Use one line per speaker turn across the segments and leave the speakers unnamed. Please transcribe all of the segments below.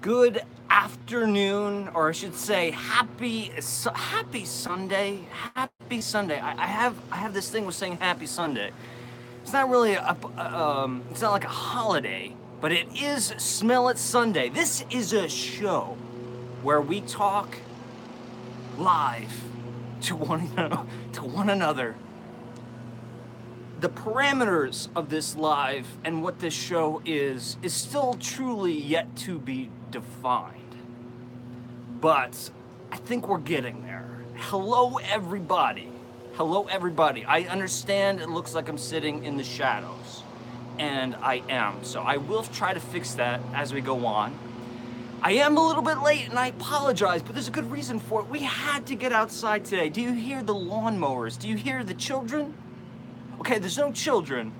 Good afternoon, or I should say, happy Sunday. Happy Sunday. I have this thing with saying happy Sunday. It's not really it's not like a holiday, but it is Smell It Sunday. This is a show where we talk live to one another. The parameters of this live and what this show is still truly yet to be defined. But I think we're getting there. Hello, everybody. Hello, everybody. I understand it looks like I'm sitting in the shadows, and I am. So I will try to fix that as we go on. I am a little bit late, and I apologize, but there's a good reason for it. We had to get outside today. Do you hear the lawnmowers? Do you hear the children? Okay, there's no children,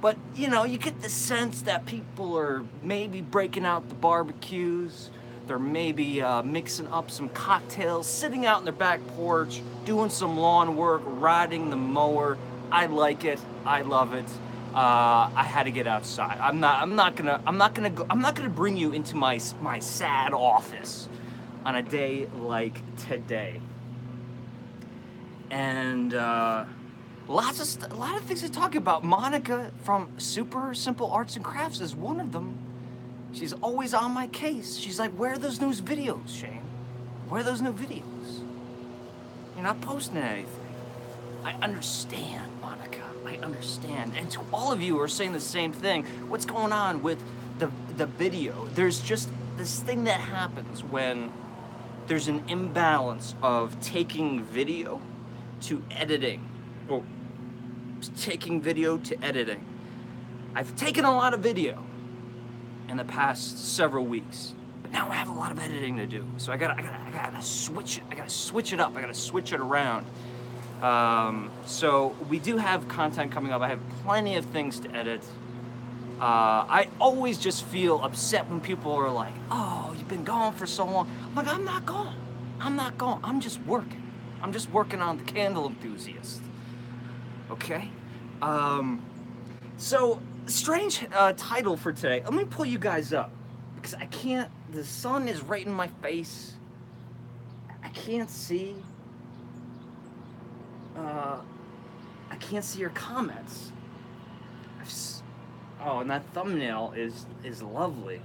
but you know, you get the sense that people are maybe breaking out the barbecues. They're maybe mixing up some cocktails, sitting out in their back porch, doing some lawn work, riding the mower. I like it. I love it. I had to get outside. I'm not gonna bring you into my sad office on a day like today. And a lot of things to talk about. Monica from Super Simple Arts and Crafts is one of them. She's always on my case. She's like, where are those new videos, Shane? Where are those new videos? You're not posting anything. I understand, Monica. I understand. And to all of you who are saying the same thing, what's going on with the video? There's just this thing that happens when there's an imbalance of taking video to editing. Or taking video to editing. I've taken a lot of video in the past several weeks, but now I have a lot of editing to do. So I gotta switch it. I gotta switch it up. I gotta switch it around. So we do have content coming up. I have plenty of things to edit. I always just feel upset when people are like, "Oh, you've been gone for so long." I'm like, I'm not gone. I'm not gone. I'm just working. I'm just working on the Candle Enthusiast. Okay? So, strange title for today. Let me pull you guys up, because I can't, the sun is right in my face. I can't see. I can't see your comments. Oh, and that thumbnail is lovely.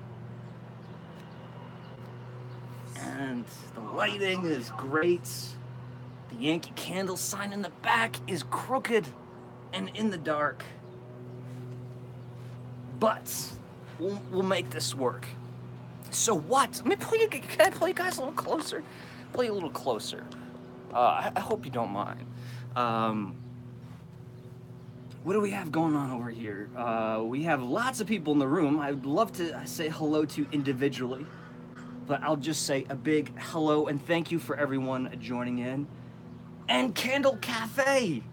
And the lighting is great. The Yankee Candle sign in the back is crooked and in the dark. But we'll make this work. So what? Let me pull you. Can I pull you guys a little closer? Pull you a little closer. I hope you don't mind. What do we have going on over here? We have lots of people in the room. I'd love to say hello to individually, but I'll just say a big hello and thank you for everyone joining in. And Candle Cafe,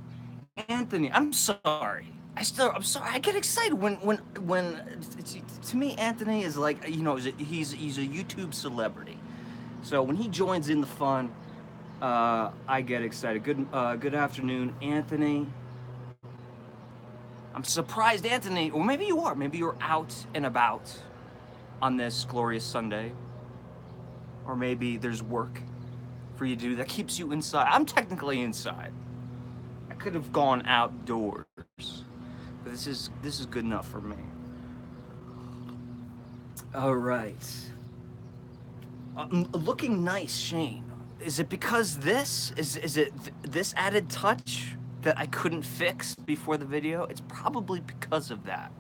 Anthony. I'm sorry. I'm sorry. I get excited when to me Anthony is like, you know, he's a YouTube celebrity. So when he joins in the fun, I get excited. Good afternoon, Anthony. I'm surprised, Anthony. Or maybe you are. Maybe you're out and about on this glorious Sunday. Or maybe there's work for you to do that keeps you inside. I'm technically inside. I could have gone outdoors. But this is good enough for me. All right. Looking nice, Shane. Is it because this this added touch that I couldn't fix before the video? It's probably because of that.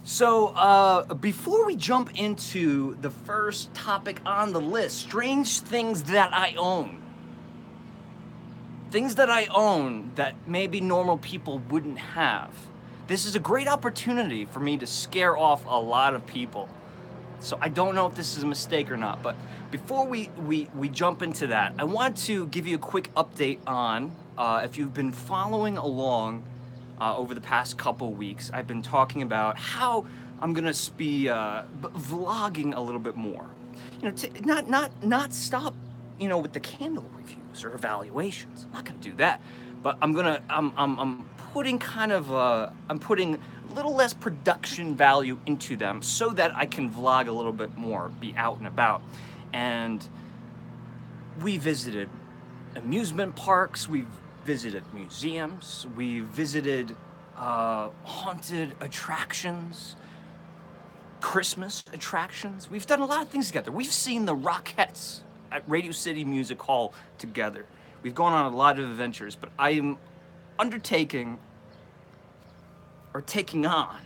So before we jump into the first topic on the list, strange things that I own. Things that I own that maybe normal people wouldn't have. This is a great opportunity for me to scare off a lot of people. So I don't know if this is a mistake or not, but before we jump into that, I want to give you a quick update on, if you've been following along over the past couple weeks, I've been talking about how I'm gonna be vlogging a little bit more. You know, not stop, you know, with the candle reviews or evaluations. I'm not gonna do that, but I'm putting I'm putting a little less production value into them so that I can vlog a little bit more, be out and about. And we visited amusement parks, we've visited museums, we visited haunted attractions, Christmas attractions. We've done a lot of things together. We've seen the Rockettes at Radio City Music Hall together. We've gone on a lot of adventures, but I am undertaking or taking on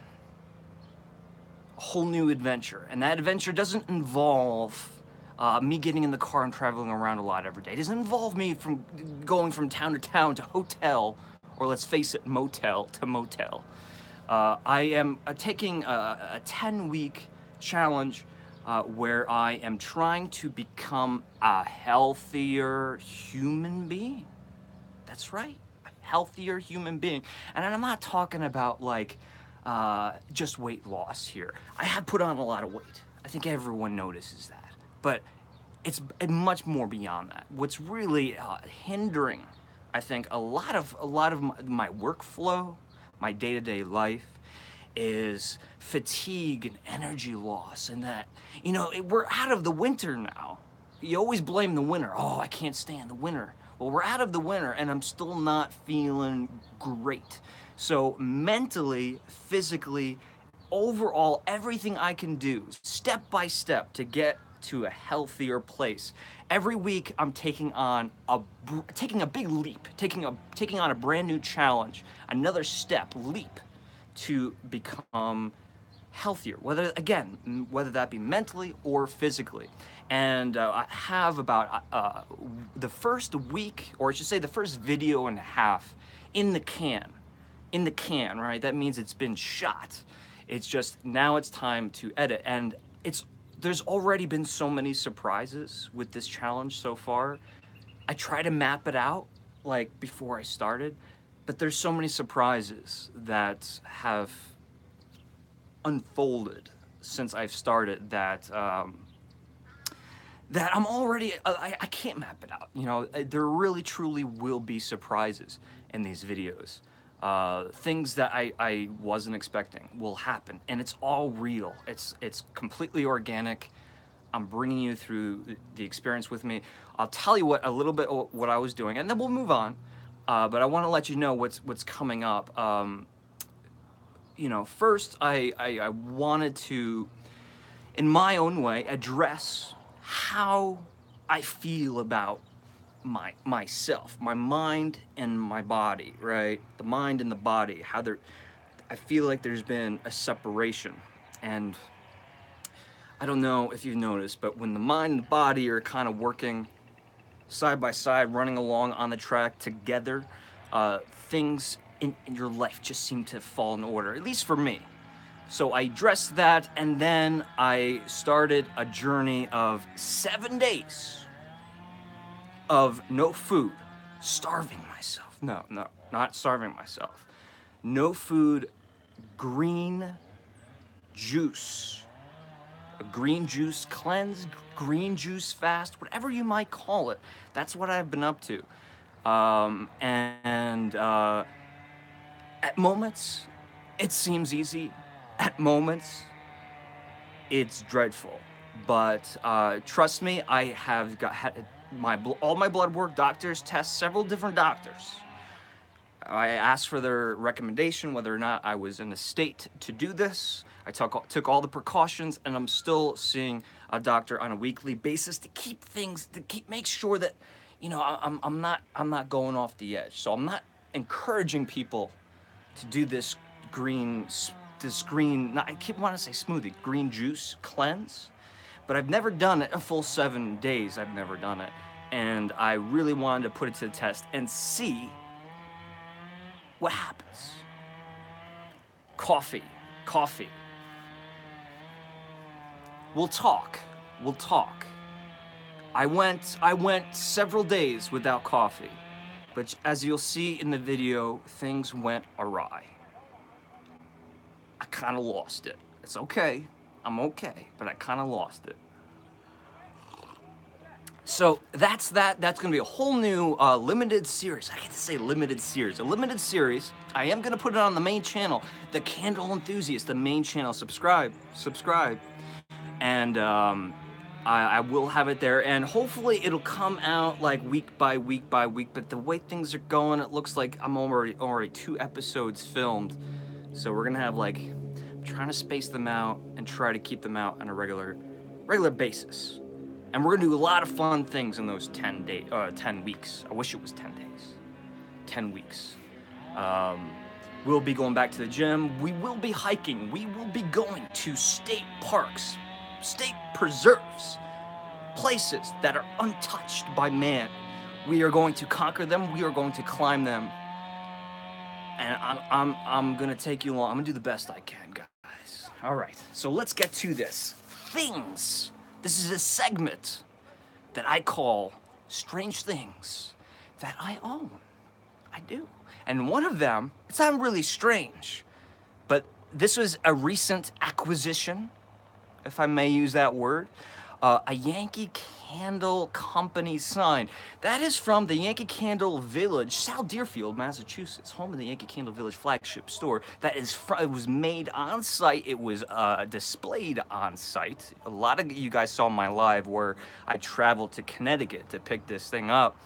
a whole new adventure. And that adventure doesn't involve me getting in the car and traveling around a lot every day. It doesn't involve me from going from town to town to hotel, or let's face it, motel to motel. I am taking a 10-week challenge where I am trying to become a healthier human being. That's right, a healthier human being. And I'm not talking about like just weight loss here. I have put on a lot of weight. I think everyone notices that. But it's much more beyond that. What's really hindering, I think, a lot of my workflow, my day-to-day life, is fatigue and energy loss, and that, you know, we're out of the winter now. You always blame the winter. Oh, I can't stand the winter. Well, we're out of the winter and I'm still not feeling great. So mentally, physically, overall, everything I can do step by step to get to a healthier place. Every week I'm taking on a big leap, taking on a brand new challenge, another step, leap to become healthier, whether that be mentally or physically. And I have about the first week, or I should say the first video and a half in the can, right? That means it's been shot. It's just now it's time to edit, and there's already been so many surprises with this challenge so far. I try to map it out like before I started, but there's so many surprises that have unfolded since I've started that that I'm already, I can't map it out. You know, there really truly will be surprises in these videos. Things that I wasn't expecting will happen, and it's all real. It's completely organic. I'm bringing you through the experience with me. I'll tell you a little bit what I was doing, and then we'll move on. But I want to let you know what's coming up. You know, first I wanted to, in my own way, address how I feel about myself, my mind and my body, right? The mind and the body, I feel like there's been a separation. And I don't know if you've noticed, but when the mind and the body are kind of working side by side, running along on the track together, things in your life just seem to fall in order, at least for me. So I addressed that, and then I started a journey of 7 days of no food, starving myself. No, not starving myself. No food, green juice. A green juice cleanse, green juice fast, whatever you might call it. That's what I've been up to. At moments, it seems easy. At moments, it's dreadful. But trust me, I have had all my blood work, doctors, tests, several different doctors. I asked for their recommendation whether or not I was in a state to do this. I took all the precautions, and I'm still seeing a doctor on a weekly basis to make sure that, you know, I'm not going off the edge. So I'm not encouraging people to do this green, I keep wanting to say smoothie, green juice cleanse, but I've never done it a full 7 days. I've never done it, and I really wanted to put it to the test and see what happens. Coffee. We'll talk. I went several days without coffee, but as you'll see in the video, things went awry. I kind of lost it. It's okay. I'm okay, but I kind of lost it. So that's that. That's going to be a whole new limited series. I get to say limited series. A limited series. I am going to put it on the main channel, the Candle Enthusiast, the main channel. Subscribe, and I will have it there. And hopefully it'll come out like week by week by week. But the way things are going, it looks like I'm already 2 episodes filmed. So we're gonna have like, I'm trying to space them out and try to keep them out on a regular basis. And we're gonna do a lot of fun things in those 10 weeks. I wish it was 10 days. 10 weeks. We'll be going back to the gym. We will be hiking. We will be going to state parks, state preserves, places that are untouched by man. We are going to conquer them. We are going to climb them. And I'm gonna take you along. I'm gonna do the best I can, guys. All right. So let's get to this. Things. This is a segment that I call Strange Things That I Own. I do. And one of them, it's not really strange, but this was a recent acquisition, if I may use that word, a Yankee Candle company sign. That is from the Yankee Candle Village, South Deerfield, Massachusetts, home of the Yankee Candle Village flagship store. It was made on site. It was displayed on site. A lot of you guys saw my live where I traveled to Connecticut to pick this thing up.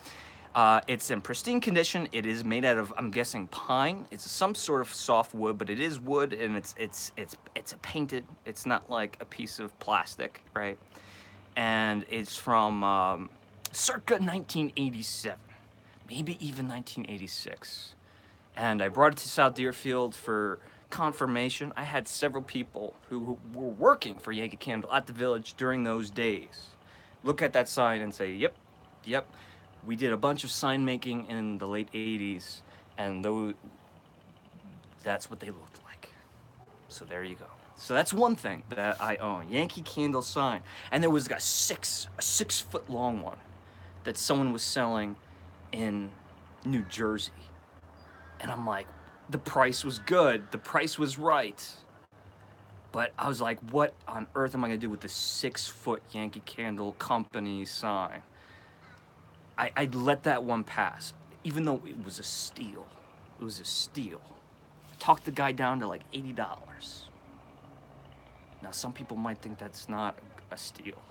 It's in pristine condition. It is made out of, I'm guessing, pine. It's some sort of soft wood, but it is wood, and it's a painted. It's not like a piece of plastic, right? And it's from circa 1987, maybe even 1986. And I brought it to South Deerfield for confirmation. I had several people who were working for Yankee Candle at the village during those days look at that sign and say, yep. We did a bunch of sign making in the late 80s, and that's what they looked like. So there you go. So that's one thing that I own, Yankee Candle sign. And there was a 6-foot long one that someone was selling in New Jersey. And I'm like, the price was good, the price was right. But I was like, what on earth am I gonna do with the 6-foot Yankee Candle company sign? I'd let that one pass, even though it was a steal. It was a steal. I talked the guy down to like $80. Now, some people might think that's not a steal,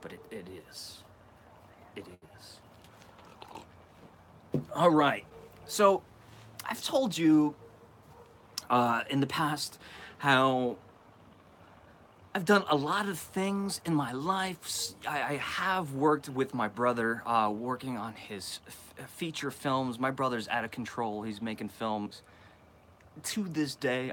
but it is. It is. All right. So, I've told you in the past how I've done a lot of things in my life. I have worked with my brother, working on his feature films. My brother's out of control. He's making films to this day.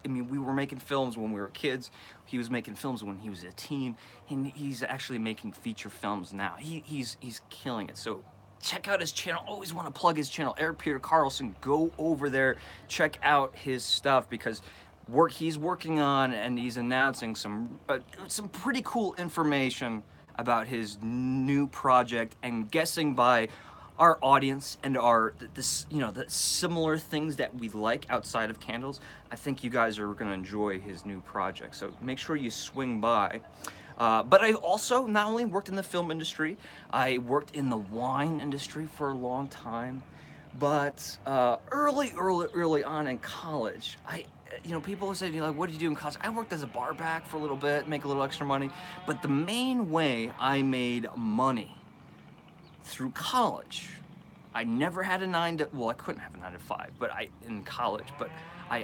We were making films when we were kids. He was making films when he was a teen, and he's actually making feature films now. He's killing it. So check out his channel. Always want to plug his channel, Eric Peter Karlsson. Go over there, check out his stuff, because he's working on and he's announcing some pretty cool information about his new project, and guessing by our audience and the similar things that we like outside of candles, I think you guys are going to enjoy his new project. So make sure you swing by. But I also not only worked in the film industry, I worked in the wine industry for a long time. But early on in college, people would say to me, like, what did you do in college? I worked as a bar back for a little bit, make a little extra money. But the main way I made money through college, I never had a I couldn't have a 9 to 5, but in college, but I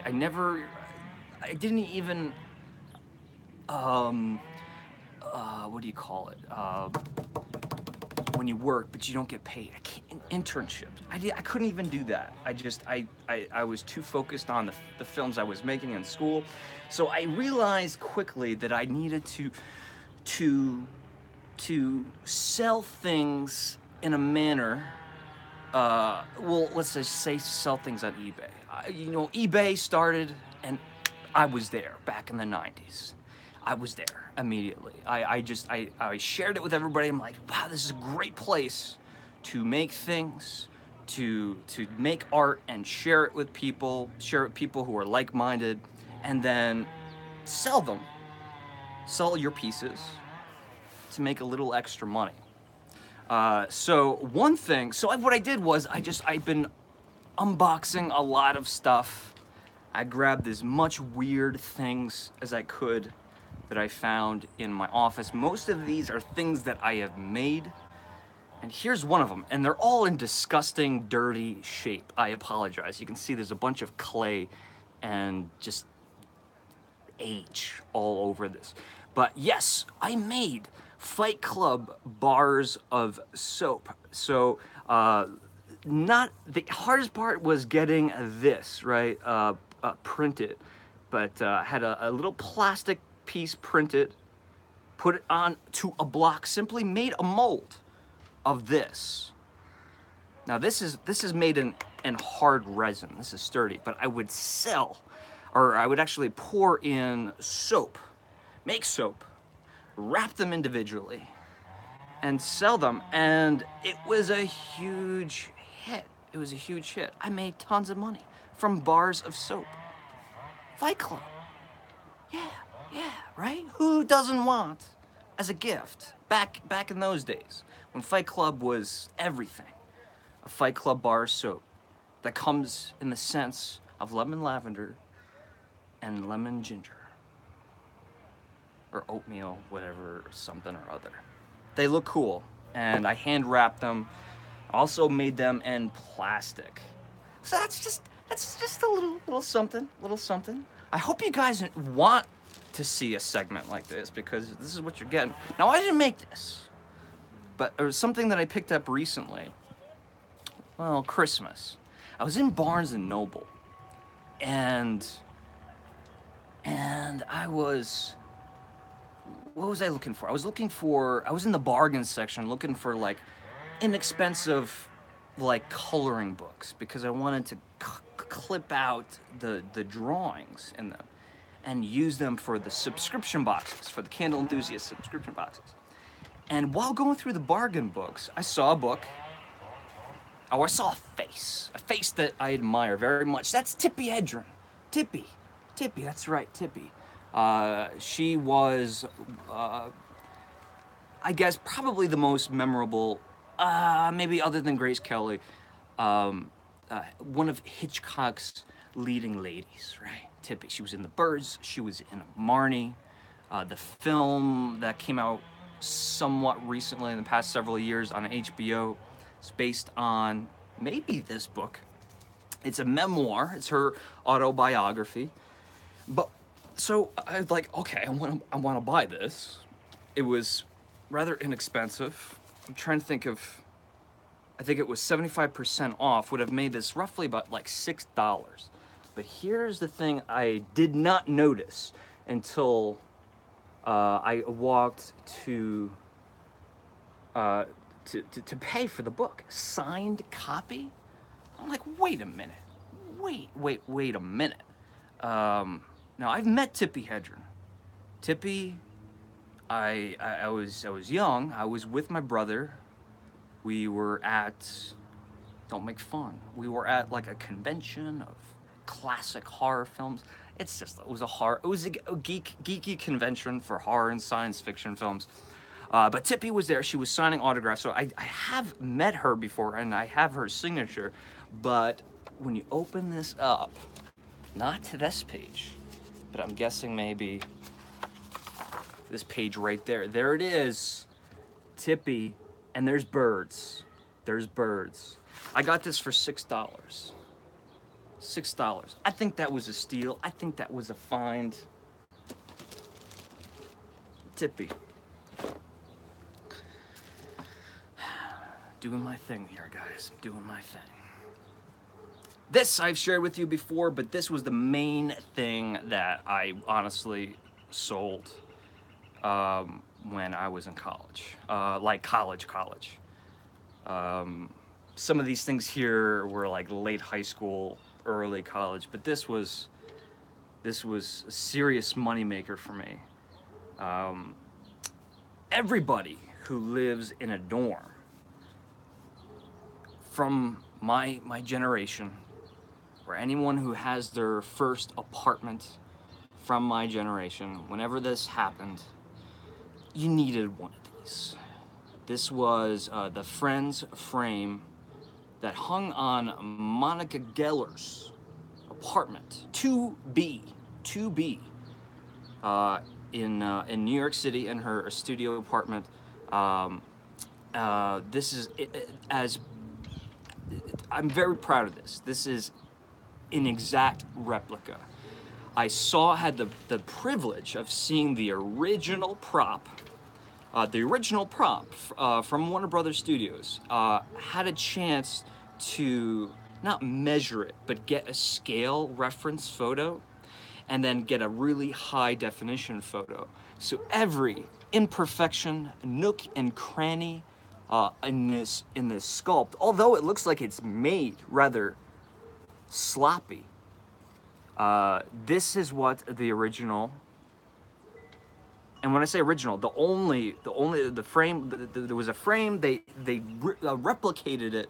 didn't even, what do you call it? When you work, but you don't get paid. Internships. I couldn't even do that. I was too focused on the films I was making in school. So I realized quickly that I needed to sell things in a manner, let's just say sell things on eBay. eBay started, and I was there back in the 90s. I was there immediately. I shared it with everybody. I'm like, wow, this is a great place to make things, to make art and share it with people who are like-minded, and then sell your pieces to make a little extra money. So one thing, what I did was I've been unboxing a lot of stuff. I grabbed as much weird things as I could that I found in my office. Most of these are things that I have made. And here's one of them, and they're all in disgusting, dirty shape. I apologize. You can see there's a bunch of clay and just H all over this. But yes, I made Fight Club bars of soap. So, not the hardest part was getting this, right, printed. But had a little plastic piece printed, put it on to a block, simply made a mold of this. Now this is made in hard resin. This is sturdy, but I would sell, or I would actually pour in soap, make soap, wrap them individually, and sell them. And it was a huge hit. It was a huge hit. I made tons of money from bars of soap. Fight Club. Yeah, right? Who doesn't want as a gift back in those days when Fight Club was everything? A Fight Club bar of soap that comes in the scents of lemon lavender and lemon ginger. Or oatmeal, whatever, something or other. They look cool, and I hand wrapped them. Also made them in plastic. So that's just a little something, I hope you guys want to see a segment like this, because this is what you're getting. Now, I didn't make this, but it was something that I picked up recently. Well, Christmas. I was in Barnes and Noble, and I was, what was I looking for? I was in the bargain section looking for like inexpensive like coloring books, because I wanted to clip out the drawings in them and use them for the subscription boxes, for the Candle Enthusiast subscription boxes. And while going through the bargain books, I saw a book. Oh, I saw a face that I admire very much. That's Tippi Hedren. Tippi, that's right, Tippi. She was, I guess, probably the most memorable, maybe other than Grace Kelly, one of Hitchcock's leading ladies, right? Tippi. She was in The Birds. She was in Marnie. The film that came out somewhat recently in the past several years on HBO. It's based on maybe this book. It's a memoir. It's her autobiography. But so I was like, okay, I want to buy this. It was rather inexpensive. I'm trying to think of, I think it was 75% off, would have made this roughly about like $6. But here's the thing I did not notice until I walked to pay for the book. Signed copy? I'm like, wait a minute. Wait a minute. Now, I've met Tippi Hedren. Tippi, I was young. I was with my brother. We were at, don't make fun, we were at like a convention of classic horror films. It was a geeky convention for horror and science fiction films. But Tippi was there. She was signing autographs. So I have met her before, and I have her signature. But when you open this up, not to this page, but I'm guessing maybe this page right there. There it is, Tippi, and there's birds. There's birds. I got this for $6. $6. I think that was a steal. I think that was a find. Tippi. Doing my thing here, guys. Doing my thing. This I've shared with you before, but this was the main thing that I honestly sold when I was in college. Like college. Some of these things here were like late high school, early college, but this was a serious moneymaker for me. Everybody who lives in a dorm from my generation, or anyone who has their first apartment from my generation, whenever this happened, you needed one of these. This was the Friends frame that hung on Monica Geller's apartment, 2B, in New York City, in her studio apartment. This is as I'm very proud of this. This is an exact replica. Had the privilege of seeing the original prop. From Warner Brothers Studios. Had a chance to not measure it, but get a scale reference photo, and then get a really high definition photo. So every imperfection, nook and cranny in this sculpt, although it looks like it's made rather sloppy, this is what the original. And when I say original, the frame, there was a frame, they replicated it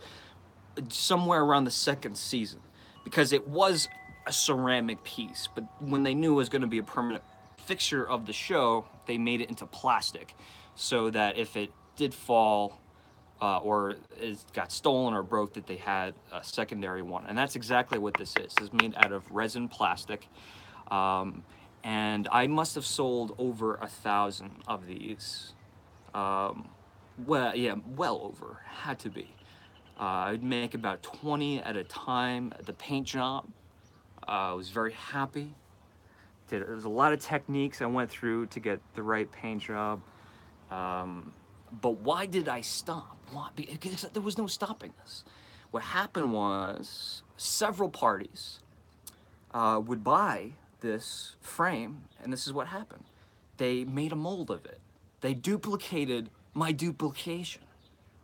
somewhere around the second season, because it was a ceramic piece, but when they knew it was going to be a permanent fixture of the show, they made it into plastic, so that if it did fall or it got stolen or broke, that they had a secondary one. And that's exactly what this is. This is made out of resin plastic. And I must have sold over 1,000 of these. Well over, had to be. I'd make about 20 at a time. The paint job, I was very happy. There was a lot of techniques I went through to get the right paint job. But why did I stop? Why? Because there was no stopping this. What happened was several parties would buy this frame, and this is what happened. They made a mold of it. They duplicated my duplication,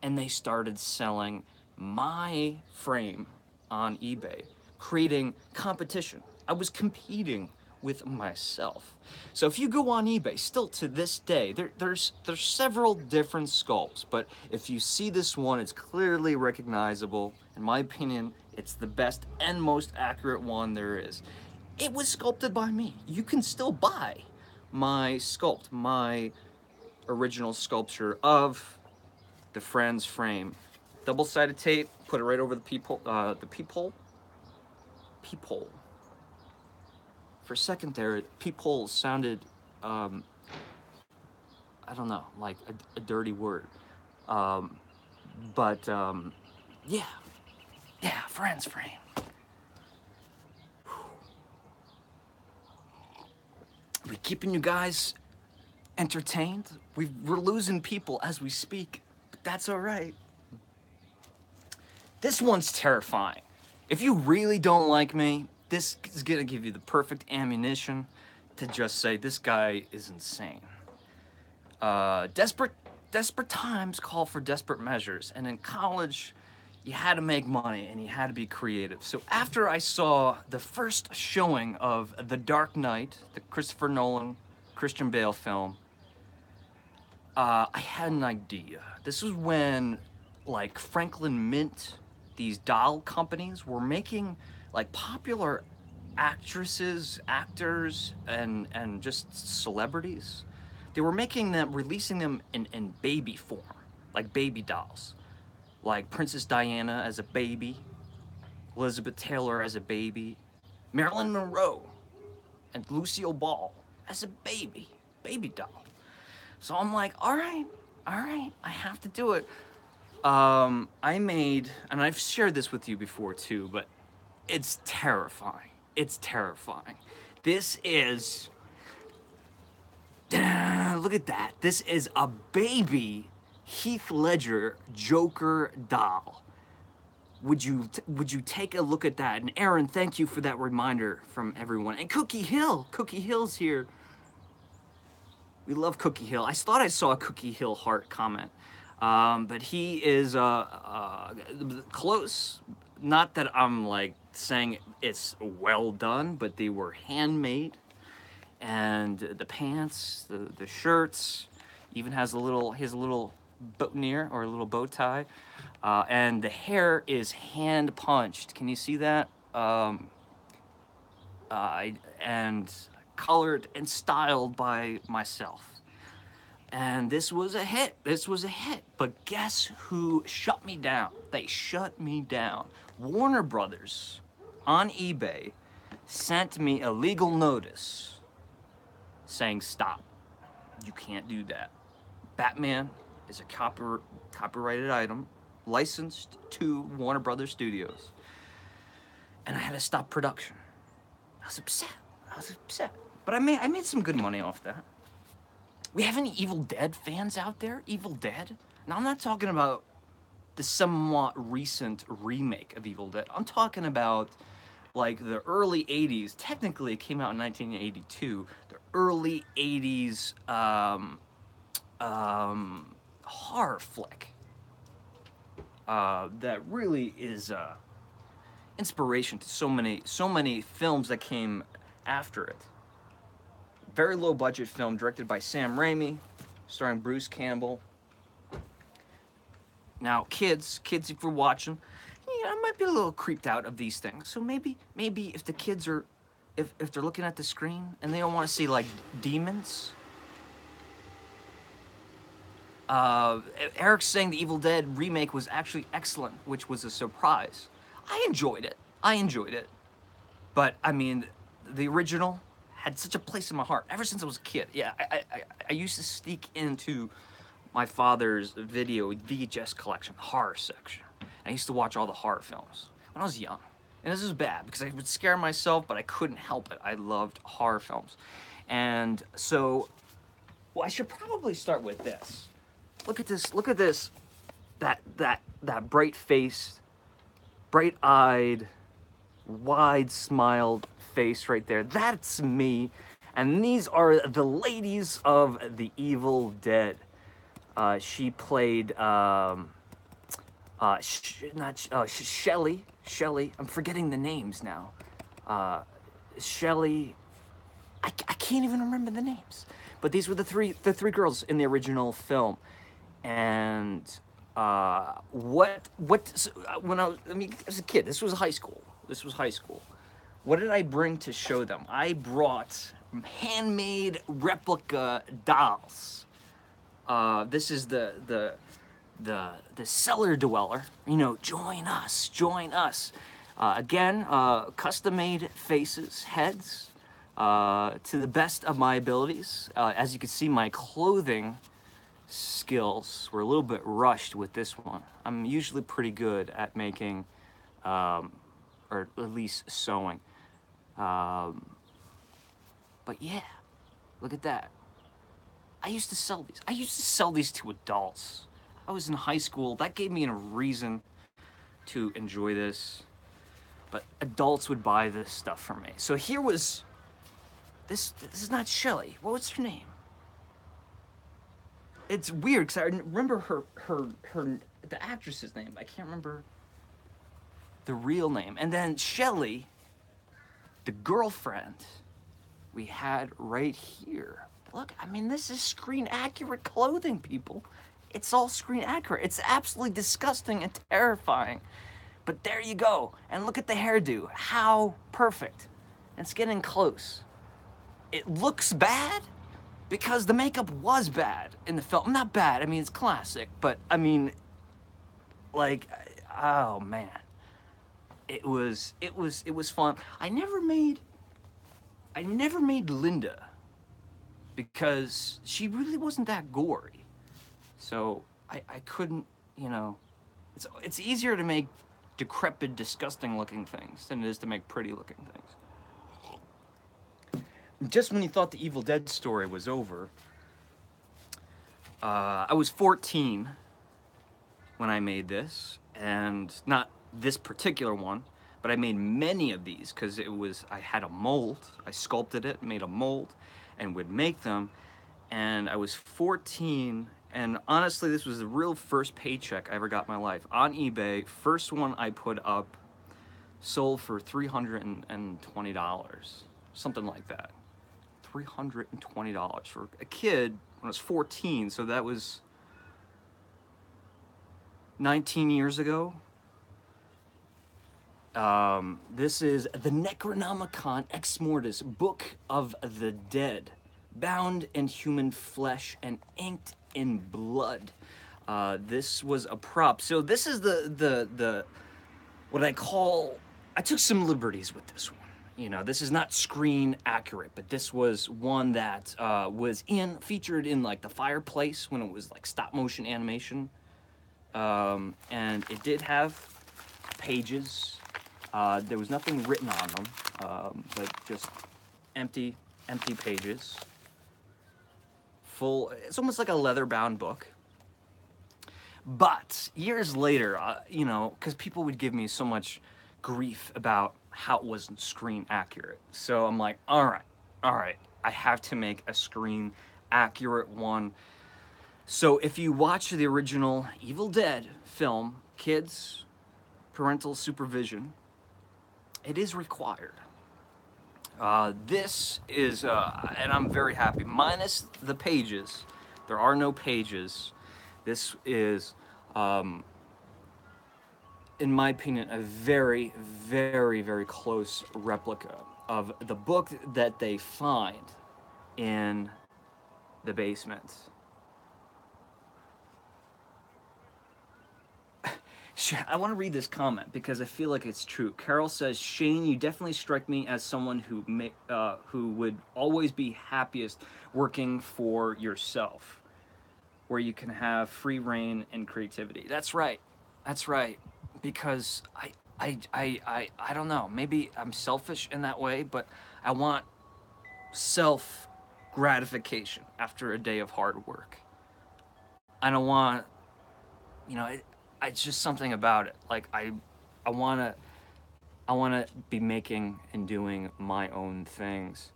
and they started selling my frame on eBay, creating competition. I was competing with myself. So if you go on eBay, still to this day, there's several different sculpts, but if you see this one, it's clearly recognizable. In my opinion, it's the best and most accurate one there is. It was sculpted by me. You can still buy my sculpt, my original sculpture of the Friends frame. Double-sided tape, put it right over the peephole. Peephole. For a second there, peephole sounded, I don't know, like a dirty word. Yeah, Friends frame. We're keeping you guys entertained. We're losing people as we speak, but that's all right. This one's terrifying. If you really don't like me, this is gonna give you the perfect ammunition to just say this guy is insane. Desperate times call for desperate measures, and in college, you had to make money and you had to be creative. So after I saw the first showing of The Dark Knight, the Christopher Nolan, Christian Bale film, I had an idea. This was when, like, Franklin Mint, these doll companies were making, like, popular actresses, actors, and just celebrities. They were making them, releasing them in baby form, like baby dolls. Like Princess Diana as a baby, Elizabeth Taylor as a baby, Marilyn Monroe and Lucille Ball as a baby doll. So I'm like, all right, I have to do it. I made, and I've shared this with you before too, but it's terrifying. It's terrifying. This is, look at that. This is a baby Heath Ledger Joker doll. Would you take a look at that? And Aaron, thank you for that reminder from everyone. And Cookie Hill's here. We love Cookie Hill. I thought I saw a Cookie Hill heart comment, but he is close. Not that I'm like saying it's well done, but they were handmade, and the pants, the shirts, even has a little boutonniere or a little bow tie, and the hair is hand punched. Can you see that? And colored and styled by myself. And this was a hit. This was a hit. But guess who shut me down? They shut me down. Warner Brothers on eBay sent me a legal notice saying, stop. You can't do that. Batman is a copyrighted item licensed to Warner Brothers Studios. And I had to stop production. I was upset. But I made some good money off that. We have any Evil Dead fans out there? Evil Dead? Now, I'm not talking about the somewhat recent remake of Evil Dead. I'm talking about like the early 80s. Technically, it came out in 1982. The early 80s horror flick that really is inspiration to so many films that came after it. Very low budget film directed by Sam Raimi, starring Bruce Campbell. Now, kids, if you're watching, I might be a little creeped out of these things. So maybe if the kids are, if they're looking at the screen and they don't want to see like demons. Eric's saying the Evil Dead remake was actually excellent, which was a surprise. I enjoyed it. But I mean, the original had such a place in my heart ever since I was a kid. Yeah, I used to sneak into my father's video VHS collection, horror section. I used to watch all the horror films when I was young. And this is bad because I would scare myself, but I couldn't help it. I loved horror films. And so, well, I should probably start with this. Look at this. That bright-faced, bright-eyed, wide-smiled face right there. That's me. And these are the ladies of the Evil Dead. She played Shelley. I'm forgetting the names now. Shelley. I can't even remember the names. But these were the three girls in the original film. And when as a kid, this was high school. What did I bring to show them? I brought handmade replica dolls. This is the cellar dweller. Join us. Again, custom-made faces, heads, to the best of my abilities. As you can see, my clothing skills were a little bit rushed with this one. I'm usually pretty good at making, or at least sewing. But yeah, look at that. I used to sell these to adults. I was in high school. That gave me a reason to enjoy this. But adults would buy this stuff from me. So here was, this is not Shelley. What was her name? It's weird because I remember the actress's name. I can't remember the real name. And then Shelley, the girlfriend we had right here. Look, I mean, this is screen accurate clothing, people. It's all screen accurate. It's absolutely disgusting and terrifying. But there you go. And look at the hairdo. How perfect. It's getting close. It looks bad because the makeup was bad in the film. Not bad. I mean, it's classic. But, I mean, like, oh, man. It was fun. I never made Linda because she really wasn't that gory. So I couldn't, it's easier to make decrepit, disgusting looking things than it is to make pretty looking things. Just when you thought the Evil Dead story was over, I was 14 when I made this, and not this particular one, but I made many of these because I had a mold. I sculpted it, made a mold, and would make them. And I was 14, and honestly, this was the real first paycheck I ever got in my life. On eBay, first one I put up sold for $320, something like that. $320 for a kid when I was 14, so that was 19 years ago. This is the Necronomicon Ex Mortis, Book of the Dead. bound in human flesh and inked in blood. This was a prop. So this is the what I call, I took some liberties with this one. You know, this is not screen accurate, but this was one that was featured in like the fireplace when it was like stop motion animation. And it did have pages. There was nothing written on them, but just empty pages. Full, it's almost like a leather-bound book. But years later, you know, because people would give me so much grief about how it wasn't screen accurate. So I'm like, all right, I have to make a screen accurate one. So if you watch the original Evil Dead film, kids, parental supervision, it is required. This is, and I'm very happy, minus the pages. There are no pages. This is, in my opinion, a very, very, very close replica of the book that they find in the basement. I want to read this comment because I feel like it's true. Carol says, Shane, you definitely strike me as someone who would always be happiest working for yourself, where you can have free reign and creativity. That's right. That's right. Because I don't know. Maybe I'm selfish in that way, but I want self gratification after a day of hard work. I don't want, you know, it's just something about it. Like I wanna be making and doing my own things.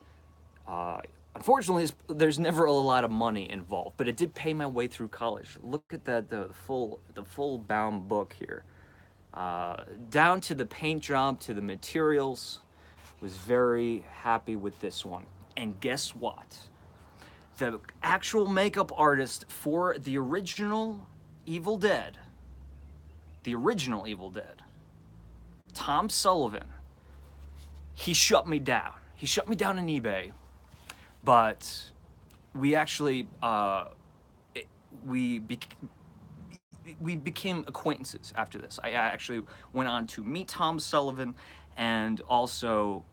Unfortunately, there's never a lot of money involved, but it did pay my way through college. Look at that, the full bound book here, down to the paint job, to the materials. Was very happy with this one. And guess what? The actual makeup artist for the original Evil Dead, Tom Sullivan, he shut me down. He shut me down on eBay, but we actually we became acquaintances after this. I actually went on to meet Tom Sullivan, and also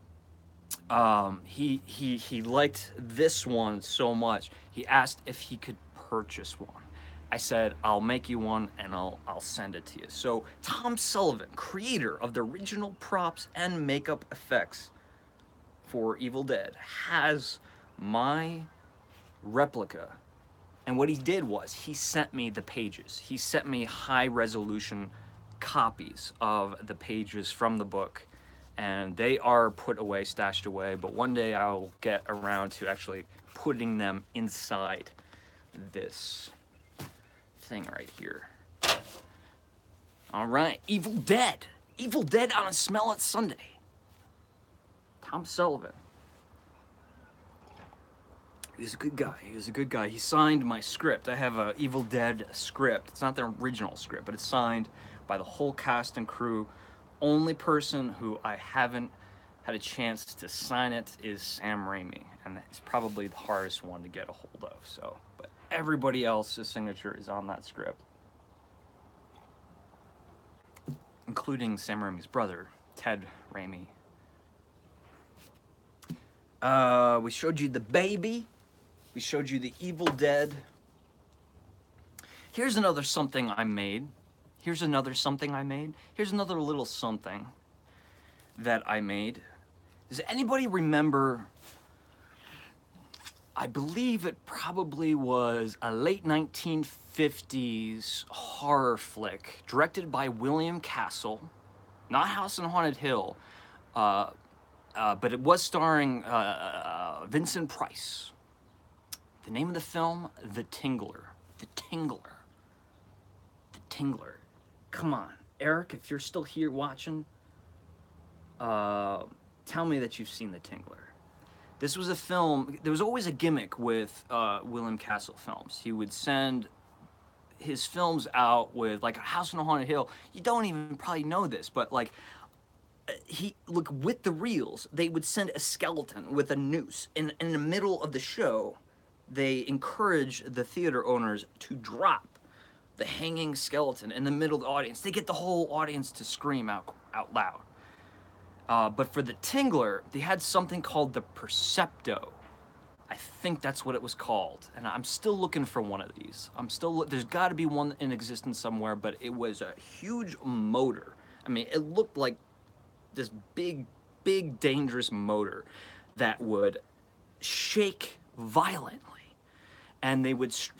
he liked this one so much. He asked if he could purchase one. I said, I'll make you one and I'll send it to you. So Tom Sullivan, creator of the original props and makeup effects for Evil Dead, has my replica. And what he did was he sent me the pages. He sent me high resolution copies of the pages from the book. And they are put away, stashed away, but one day I'll get around to actually putting them inside this thing right here. All right, Evil Dead on a Smell It Sunday. Tom Sullivan. He's a good guy. He signed my script. I have a Evil Dead script. It's not the original script, but it's signed by the whole cast and crew. Only person who I haven't had a chance to sign it is Sam Raimi, and it's probably the hardest one to get a hold of. So, but everybody else's signature is on that script, including Sam Raimi's brother, Ted Raimi. We showed you the baby. We showed you the Evil Dead. Here's another something I made. Here's another little something that I made. Does anybody remember, I believe it probably was a late 1950s horror flick directed by William Castle, not House on Haunted Hill, but it was starring Vincent Price. The name of the film, The Tingler. The Tingler. Come on, Eric, if you're still here watching, tell me that you've seen The Tingler. This was a film, there was always a gimmick with William Castle films. He would send his films out with, like, a House on a Haunted Hill. You don't even probably know this, but, like, he look with the reels. They would send a skeleton with a noose in the middle of the show. They encourage the theater owners to drop the hanging skeleton in the middle of the audience. They get the whole audience to scream out loud. But for the Tingler, they had something called the Percepto. I think that's what it was called, and I'm still looking for one of these. There's got to be one in existence somewhere, but it was a huge motor. I mean, it looked like this big, dangerous motor that would shake violently. And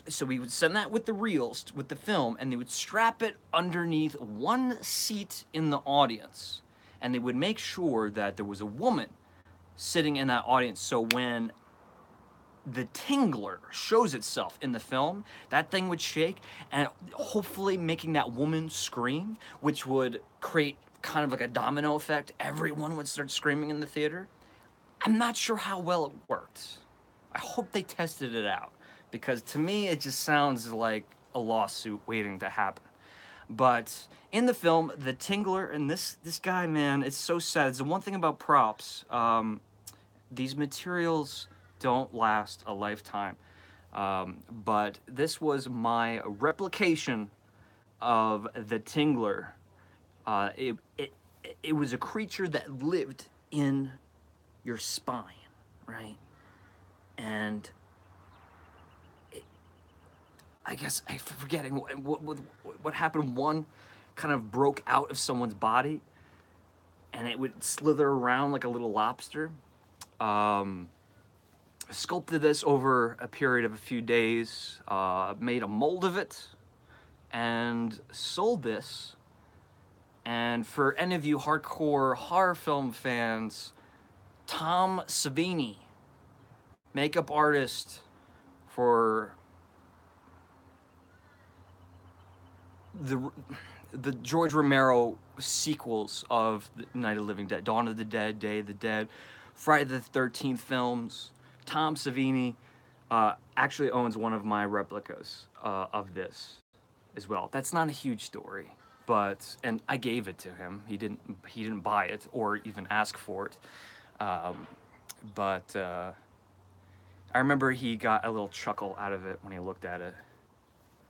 so we would send that with the reels, with the film, and they would strap it underneath one seat in the audience. And they would make sure that there was a woman sitting in that audience. So when the Tingler shows itself in the film, that thing would shake, and hopefully making that woman scream, which would create kind of like a domino effect. Everyone would start screaming in the theater. I'm not sure how well it worked. I hope they tested it out, because to me it just sounds like a lawsuit waiting to happen. But in the film, the Tingler and this guy, man, it's so sad. It's the one thing about props. These materials don't last a lifetime. But this was my replication of the Tingler. It was a creature that lived in your spine, right? And I guess I'm forgetting what happened. One kind of broke out of someone's body, and it would slither around like a little lobster. Sculpted this over a period of a few days, made a mold of it, and sold this. And for any of you hardcore horror film fans, Tom Savini, makeup artist for the George Romero sequels of the Night of the Living Dead, Dawn of the Dead, Day of the Dead, Friday the 13th films. Tom Savini actually owns one of my replicas of this as well. That's not a huge story, and I gave it to him. He didn't buy it or even ask for it. But I remember he got a little chuckle out of it when he looked at it.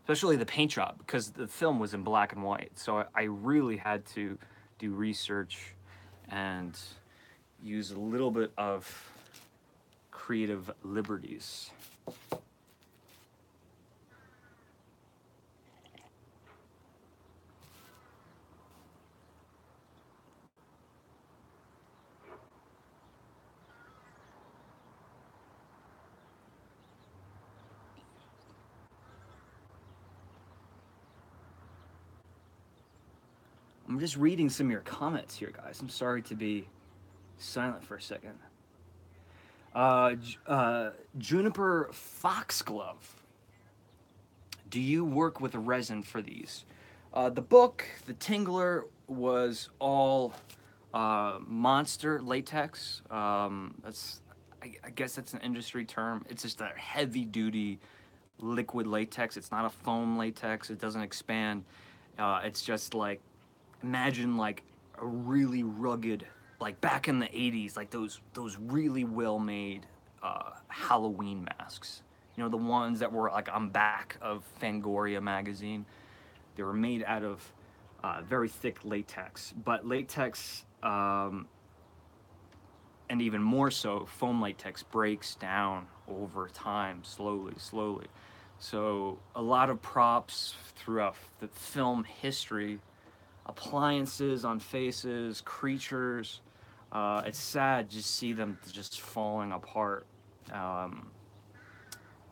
Especially the paint job, because the film was in black and white. So I really had to do research and use a little bit of creative liberties. I'm just reading some of your comments here, guys. I'm sorry to be silent for a second. Juniper Foxglove. Do you work with a resin for these? The book, the Tingler, was all monster latex. I guess that's an industry term. It's just a heavy-duty liquid latex. It's not a foam latex. It doesn't expand. It's just like, imagine like a really rugged, like back in the 80s, like those really well-made Halloween masks. You know, the ones that were like on back of Fangoria magazine. They were made out of very thick latex, but latex, and even more so, foam latex breaks down over time, slowly. So a lot of props throughout the film history, appliances on faces, creatures, it's sad to see them just falling apart.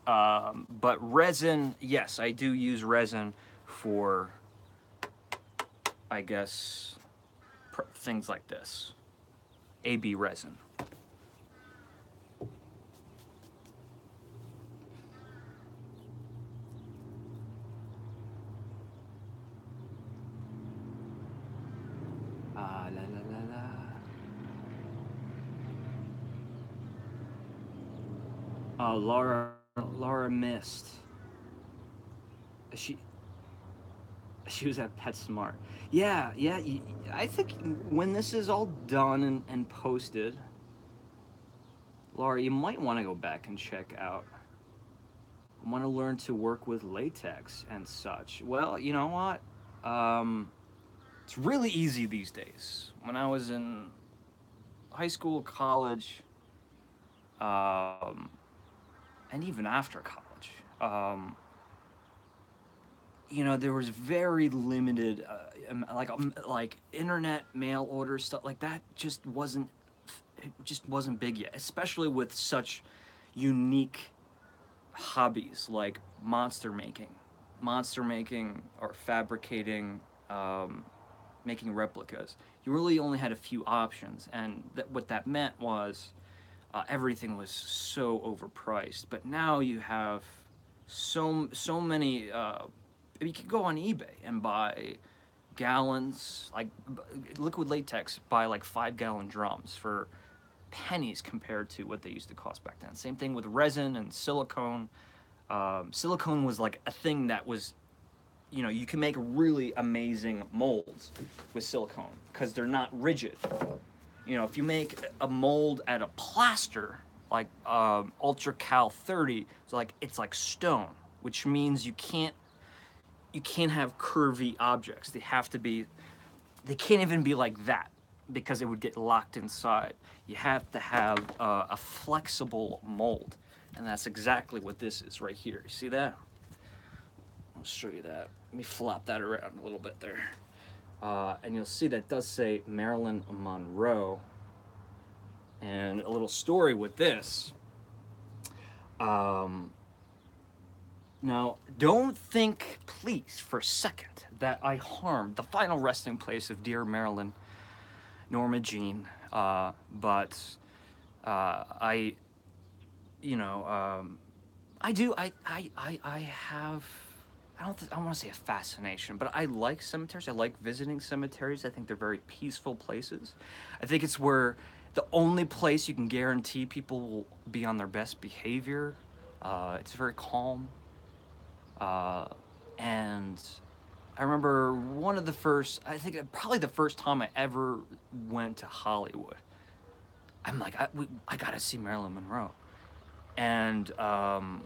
But resin, yes, I do use resin for, I guess, things like this. AB resin. La la la la. Laura Mist. She She was at PetSmart. Yeah, yeah. I think when this is all done and posted, Laura, you might want to go back and check out. I want to learn to work with latex and such. Well, you know what? It's really easy these days. When I was in high school, college, um, and even after college, there was very limited, like internet mail order stuff like that. It just wasn't big yet, especially with such unique hobbies like monster making or fabricating, making replicas. You really only had a few options, and what that meant was everything was so overpriced. But now you have so many. You can go on eBay and buy gallons, like liquid latex, buy like 5 gallon drums for pennies compared to what they used to cost back then. Same thing with resin and silicone. Silicone was like a thing that was, you can make really amazing molds with silicone because they're not rigid. If you make a mold out of plaster, like Ultra Cal 30, it's like stone, which means you can't have curvy objects. They can't even be like that because it would get locked inside. You have to have a flexible mold, and that's exactly what this is right here. You see that? I'll show you that. Let me flop that around a little bit there. And you'll see that does say Marilyn Monroe. And a little story with this. Now, don't think, please, for a second, that I harmed the final resting place of dear Marilyn, Norma Jean. But I, I do. I have. I want to say a fascination, but I like cemeteries. I like visiting cemeteries. I think they're very peaceful places. I think it's where the only place you can guarantee people will be on their best behavior. It's very calm. And I remember I think probably the first time I ever went to Hollywood. I'm like, I gotta see Marilyn Monroe. And I'm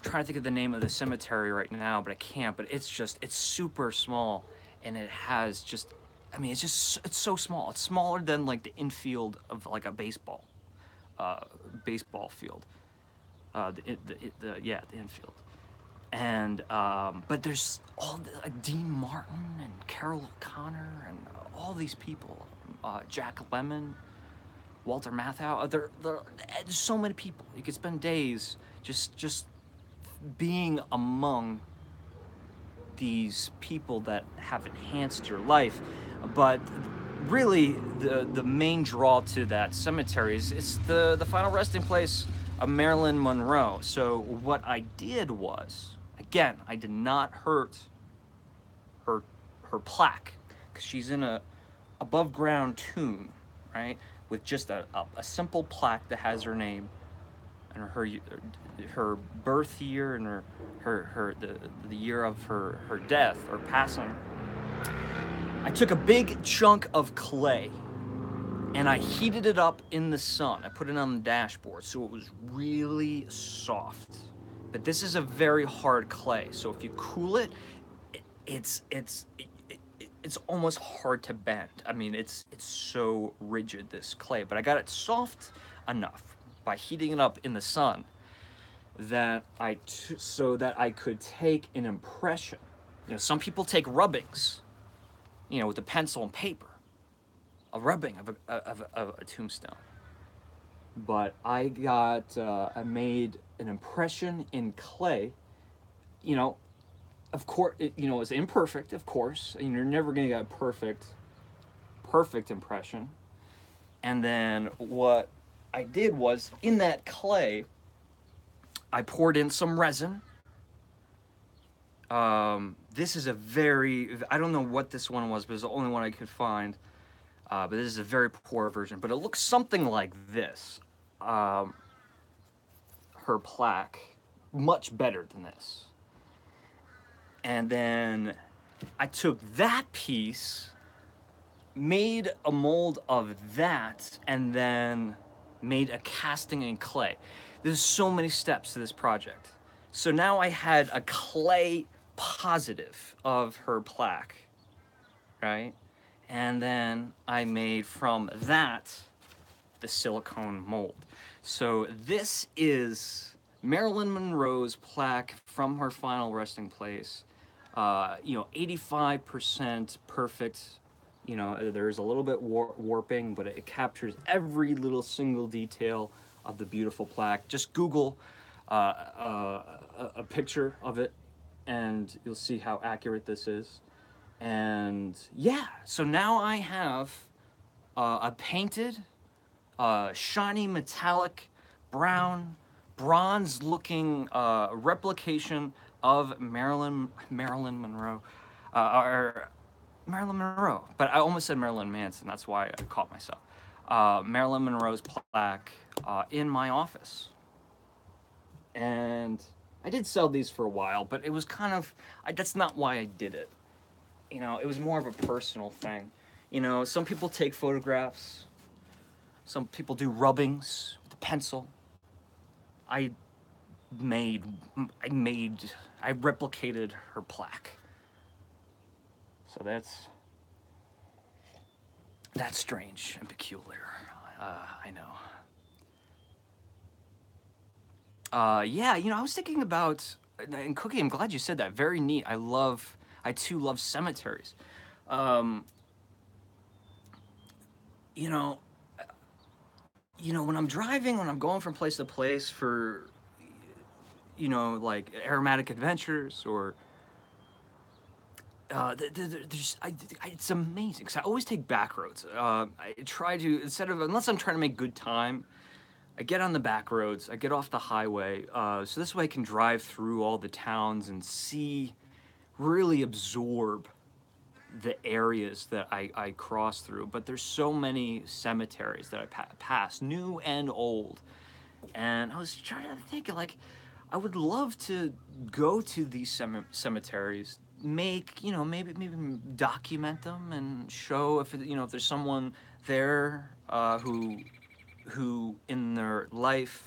trying to think of the name of the cemetery right now, but I can't. But it's super small, and it has it's so small. It's smaller than like the infield of like a baseball field. The infield. And but there's like Dean Martin and Carol O'Connor and all these people, Jack Lemmon, Walter Matthau. There's so many people. You could spend days just being among these people that have enhanced your life. But really, the main draw to that cemetery is it's the final resting place of Marilyn Monroe. So what I did was, again, I did not hurt her plaque because she's in a above ground tomb, right, with just a simple plaque that has her name and her birth year and the year of her death or passing. I took a big chunk of clay and I heated it up in the sun. I put it on the dashboard so it was really soft. But this is a very hard clay, so if you cool it, it's almost hard to bend. I mean, it's so rigid, this clay. But I got it soft enough by heating it up in the sun that so that I could take an impression. Some people take rubbings, with a pencil and paper, a rubbing of a tombstone. But I made an impression in clay. Of course, it's imperfect, of course, and you're never gonna get a perfect impression. And then what I did was, in that clay, I poured in some resin. This is I don't know what this one was, but it's the only one I could find. But this is a very poor version, but it looks something like this. Her plaque, much better than this. And then I took that piece, made a mold of that, and then made a casting in clay. There's so many steps to this project. So now I had a clay positive of her plaque, right? And then I made from that the silicone mold. So this is Marilyn Monroe's plaque from her final resting place. 85% perfect. There's a little bit warping, but it captures every little single detail of the beautiful plaque. Just Google a picture of it, and you'll see how accurate this is. And yeah, so now I have a painted, shiny metallic brown, bronze-looking replication of Marilyn Monroe, or Marilyn Monroe. But I almost said Marilyn Manson. That's why I caught myself. Marilyn Monroe's plaque in my office, and I did sell these for a while, but it was kind of that's not why I did it. It was more of a personal thing. Some people take photographs. Some people do rubbings with a pencil. I made, I replicated her plaque. So that's strange and peculiar. I know. Yeah, I was thinking about, and Cookie, I'm glad you said that. Very neat. I too love cemeteries. Um, you know, when I'm driving, when I'm going from place to place for, like aromatic adventures or, it's amazing. Cause I always take back roads. I try to, unless I'm trying to make good time, I get on the back roads, I get off the highway. So this way I can drive through all the towns and really absorb the areas that I cross through. But there's so many cemeteries that I pass, new and old. And I was trying to think, like, I would love to go to these cemeteries, maybe document them and show if there's someone there who in their life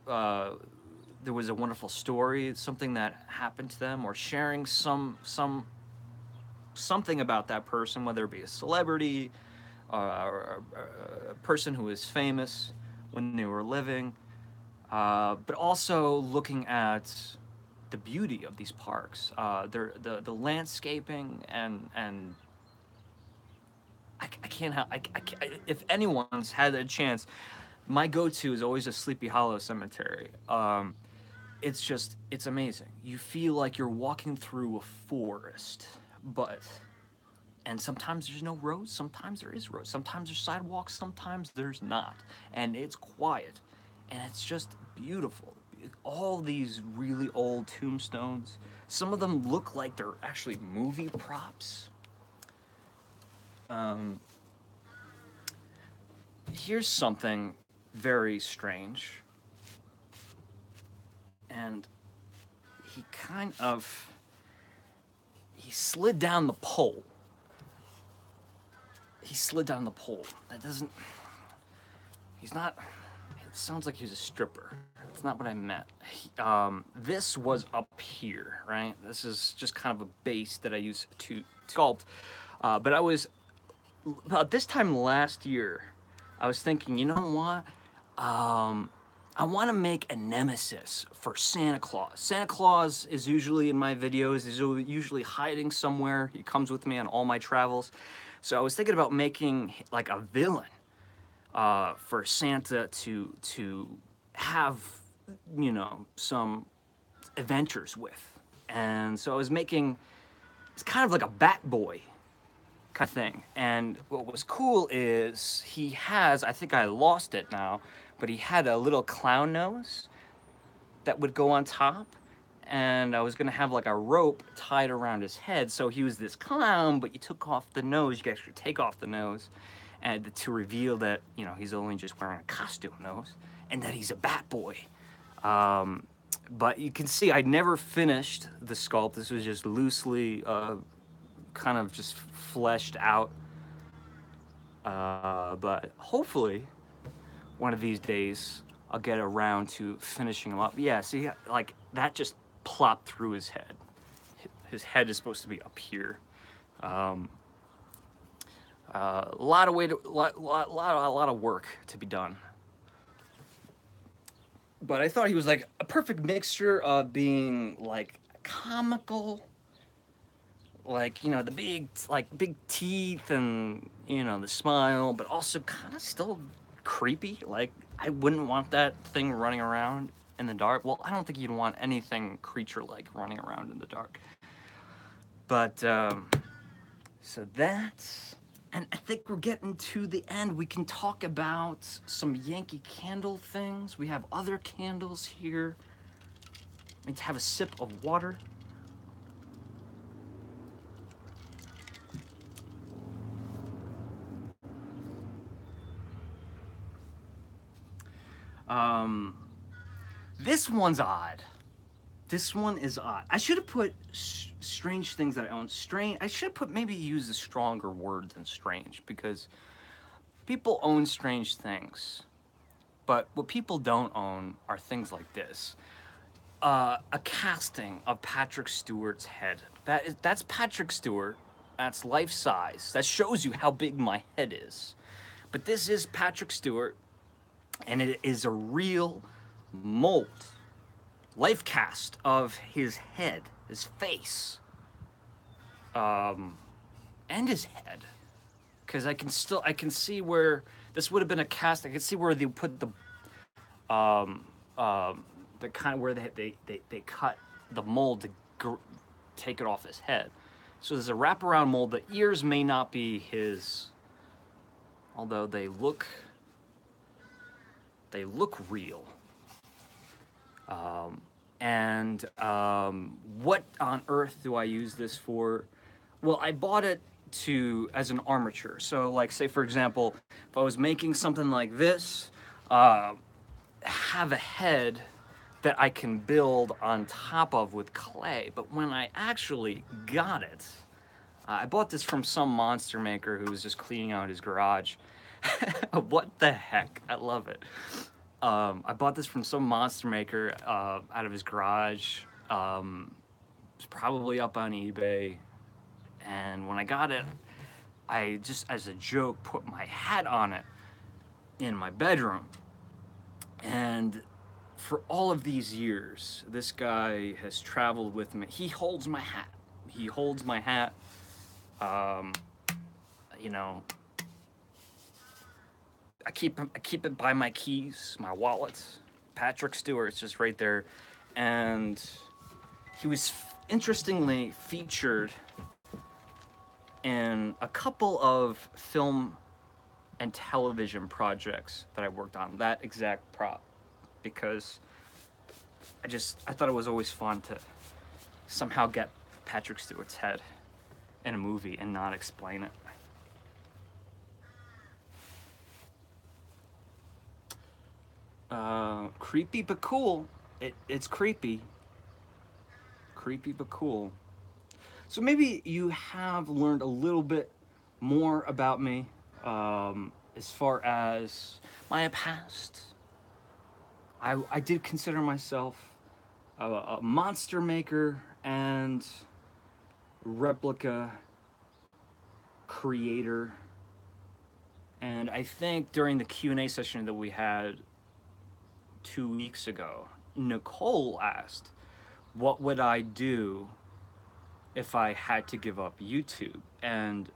there was a wonderful story, something that happened to them, or sharing something about that person, whether it be a celebrity or a person who is famous when they were living, but also looking at the beauty of these parks, the landscaping, and I can't have, if anyone's had a chance, my go-to is always a Sleepy Hollow Cemetery. It's amazing. You feel like you're walking through a forest, and sometimes there's no roads, sometimes there is roads, sometimes there's sidewalks, sometimes there's not, and it's quiet, and it's just beautiful. All these really old tombstones, some of them look like they're actually movie props. Um, Here's something very strange, and he slid down the pole. That doesn't, he's not, it sounds like he's a stripper. That's not what I meant. This was up here, right? This is just kind of a base that I use to sculpt. But about this time last year, I was thinking, you know what? I want to make a nemesis for Santa Claus. Santa Claus is usually in my videos. He's usually hiding somewhere. He comes with me on all my travels. So I was thinking about making like a villain for Santa to have, some adventures with. And so I was making, it's kind of like a Bat Boy kind of thing. And what was cool is he has, I think I lost it now, but he had a little clown nose that would go on top. And I was gonna have like a rope tied around his head. So he was this clown, but you took off the nose, you could actually take off the nose, and to reveal that, he's only just wearing a costume nose and that he's a Bat Boy. But you can see I never finished the sculpt. This was just loosely kind of just fleshed out. But hopefully, one of these days, I'll get around to finishing them up. Yeah, see, like that just plopped through his head. His head is supposed to be up here. A lot of work to be done. But I thought he was like a perfect mixture of being like comical, like, you know, the big teeth and, you know, the smile, but also kind of still creepy. Like, I wouldn't want that thing running around in the dark. Well, I don't think you'd want anything creature-like running around in the dark. But so that's, and I think we're getting to the end. We can talk about some Yankee Candle things. We have other candles here. I need to have a sip of water. This one's odd. This one is odd. I should have put strange things that I own. Strange. I should have put, maybe use a stronger word than strange, because people own strange things. But what people don't own are things like this. A casting of Patrick Stewart's head. That's Patrick Stewart. That's life size. That shows you how big my head is. But this is Patrick Stewart, and it is a real mold, life cast of his head, his face, and his head. Because I can see where this would have been a cast. I can see where they put the kind where they cut the mold to take it off his head. So there's a wraparound mold. The ears may not be his, although they look real. What on earth do I use this for? Well, I bought it as an armature. So, like, say for example, if I was making something like this, have a head that I can build on top of with clay. But when I actually got it, I bought this from some monster maker who was just cleaning out his garage. What the heck? I love it. I bought this from some monster maker out of his garage. It's probably up on eBay. And when I got it, I just, as a joke, put my hat on it in my bedroom. And for all of these years, this guy has traveled with me. He holds my hat. He holds my hat. You know, I keep it by my keys, my wallet. Patrick Stewart's just right there. And he was interestingly featured in a couple of film and television projects that I worked on, that exact prop, because I thought it was always fun to somehow get Patrick Stewart's head in a movie and not explain it. Creepy but cool. It's creepy. Creepy but cool. So maybe you have learned a little bit more about me as far as my past. I did consider myself a monster maker and replica creator. And I think during the Q&A session that we had 2 weeks ago, Nicole asked, what would I do if I had to give up YouTube? And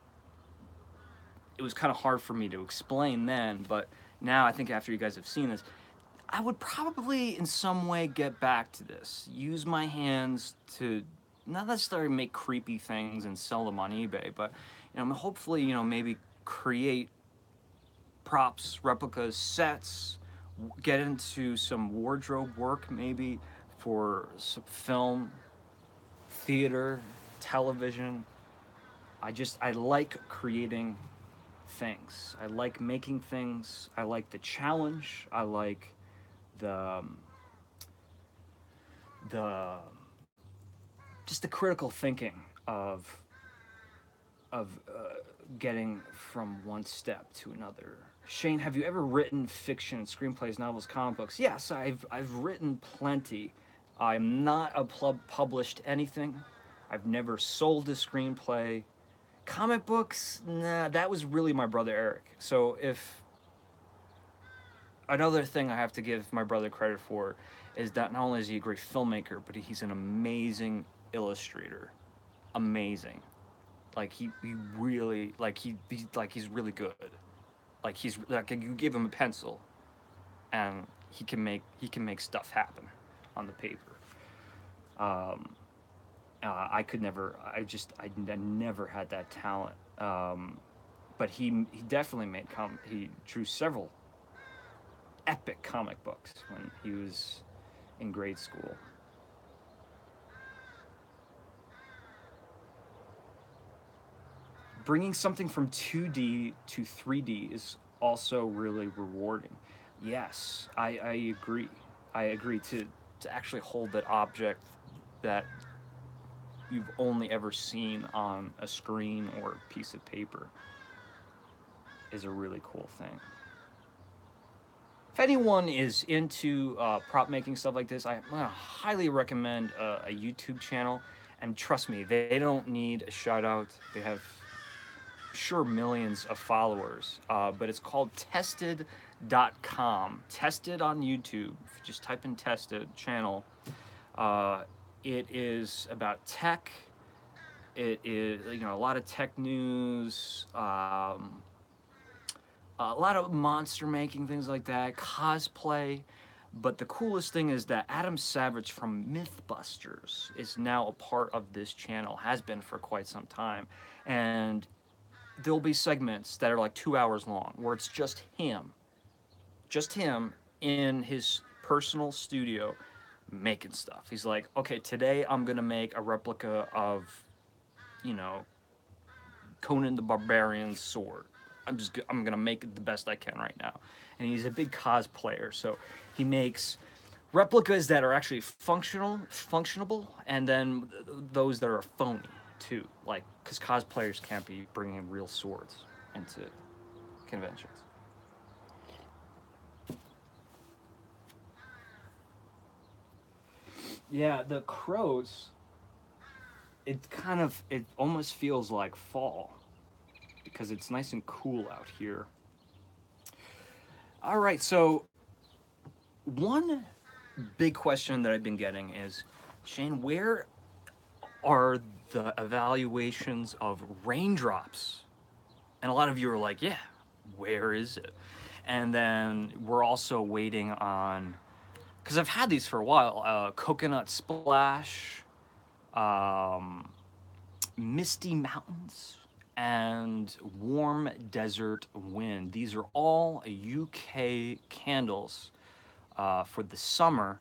it was kind of hard for me to explain then, but now I think after you guys have seen this, I would probably in some way get back to this. Use my hands to not necessarily make creepy things and sell them on eBay, but you know, hopefully, you know, maybe create props, replicas, sets, get into some wardrobe work maybe for some film, theater, television. I like creating things. I like making things. I like the challenge. I like the just the critical thinking of getting from one step to another. Shane, have you ever written fiction, screenplays, novels, comic books? Yes, I've written plenty. I'm not a published anything. I've never sold a screenplay. Comic books, nah, that was really my brother Eric. So if another thing I have to give my brother credit for is that not only is he a great filmmaker, but he's an amazing illustrator. Amazing. Like he really he's really good. Like he's like you give him a pencil and he can make stuff happen on the paper. Um, I could never. I never had that talent. But he definitely he drew several epic comic books when he was in grade school. Bringing something from 2D to 3D is also really rewarding. Yes, I agree. I agree to actually hold that object that you've only ever seen on a screen or a piece of paper is a really cool thing. If anyone is into prop making stuff like this, I highly recommend a YouTube channel. And trust me, they don't need a shout out. They have sure millions of followers, but it's called tested.com. Tested on YouTube. If you just type in tested channel, it is about tech. It is, a lot of tech news, a lot of monster making, things like that, cosplay. But the coolest thing is that Adam Savage from Mythbusters is now a part of this channel, has been for quite some time. And there'll be segments that are like 2 hours long where it's just him in his personal studio making stuff. He's like, okay, today I'm gonna make a replica of, you know, Conan the Barbarian's sword. I'm gonna make it the best I can right now. And he's a big cosplayer, so he makes replicas that are actually functionable, and then those that are phony too. Like, because cosplayers can't be bringing real swords into conventions. Yeah, the crows. It almost feels like fall because it's nice and cool out here. All right, so one big question that I've been getting is, Shane, where are the evaluations of Raindrops? And a lot of you are like, yeah, where is it? And then we're also waiting on, because I've had these for a while, Coconut Splash, um, Misty Mountains, and Warm Desert Wind. These are all UK candles for the summer.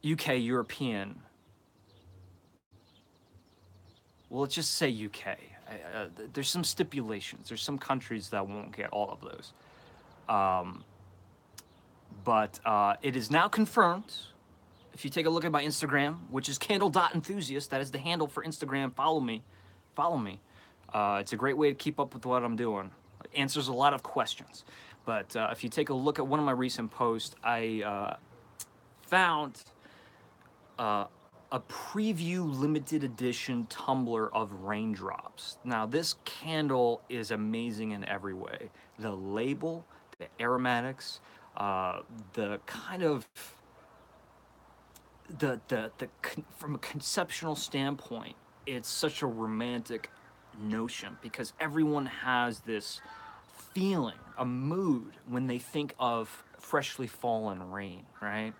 UK, European. Well, let's just say UK. There's some stipulations. There's some countries that won't get all of those. But it is now confirmed. If you take a look at my Instagram, which is candle.enthusiast, that is the handle for Instagram. Follow me. Follow me. It's a great way to keep up with what I'm doing. It answers a lot of questions. But if you take a look at one of my recent posts, I found a preview limited edition tumbler of Raindrops. Now, this candle is amazing in every way. The label, the aromatics, the kind of from a conceptual standpoint, it's such a romantic notion because everyone has this feeling, a mood when they think of freshly fallen rain, right?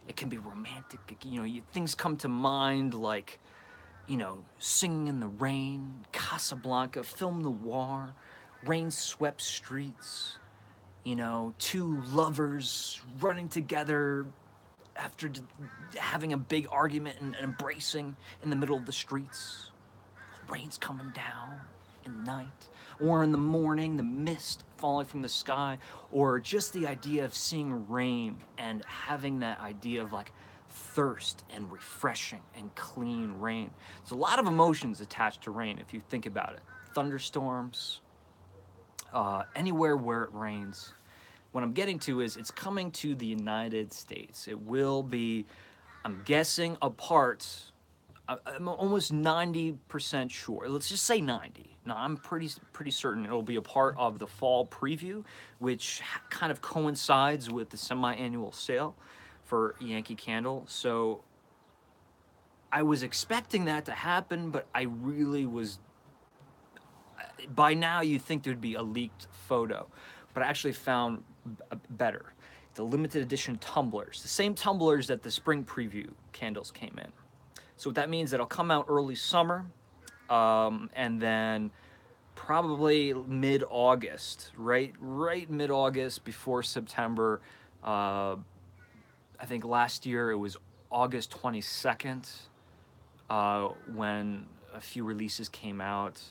It can be romantic, things come to mind like, Singing in the Rain, Casablanca, film noir, rain-swept streets, two lovers running together after having a big argument and embracing in the middle of the streets. Rain's coming down in the night, or in the morning, the mist falling from the sky, or just the idea of seeing rain and having that idea of like thirst and refreshing and clean rain. There's a lot of emotions attached to rain if you think about it. Thunderstorms, anywhere where it rains. What I'm getting to is it's coming to the United States. It will be, I'm guessing, a part, I'm almost 90% sure. Let's just say 90. No, I'm pretty certain it'll be a part of the fall preview, which kind of coincides with the semi-annual sale for Yankee Candle. So I was expecting that to happen, but I really was, by now you'd think there'd be a leaked photo, but I actually found better. The limited edition tumblers, the same tumblers that the spring preview candles came in. So what that means that it'll come out early summer, and then probably mid-August, right mid-August before September. I think last year it was August 22nd when a few releases came out.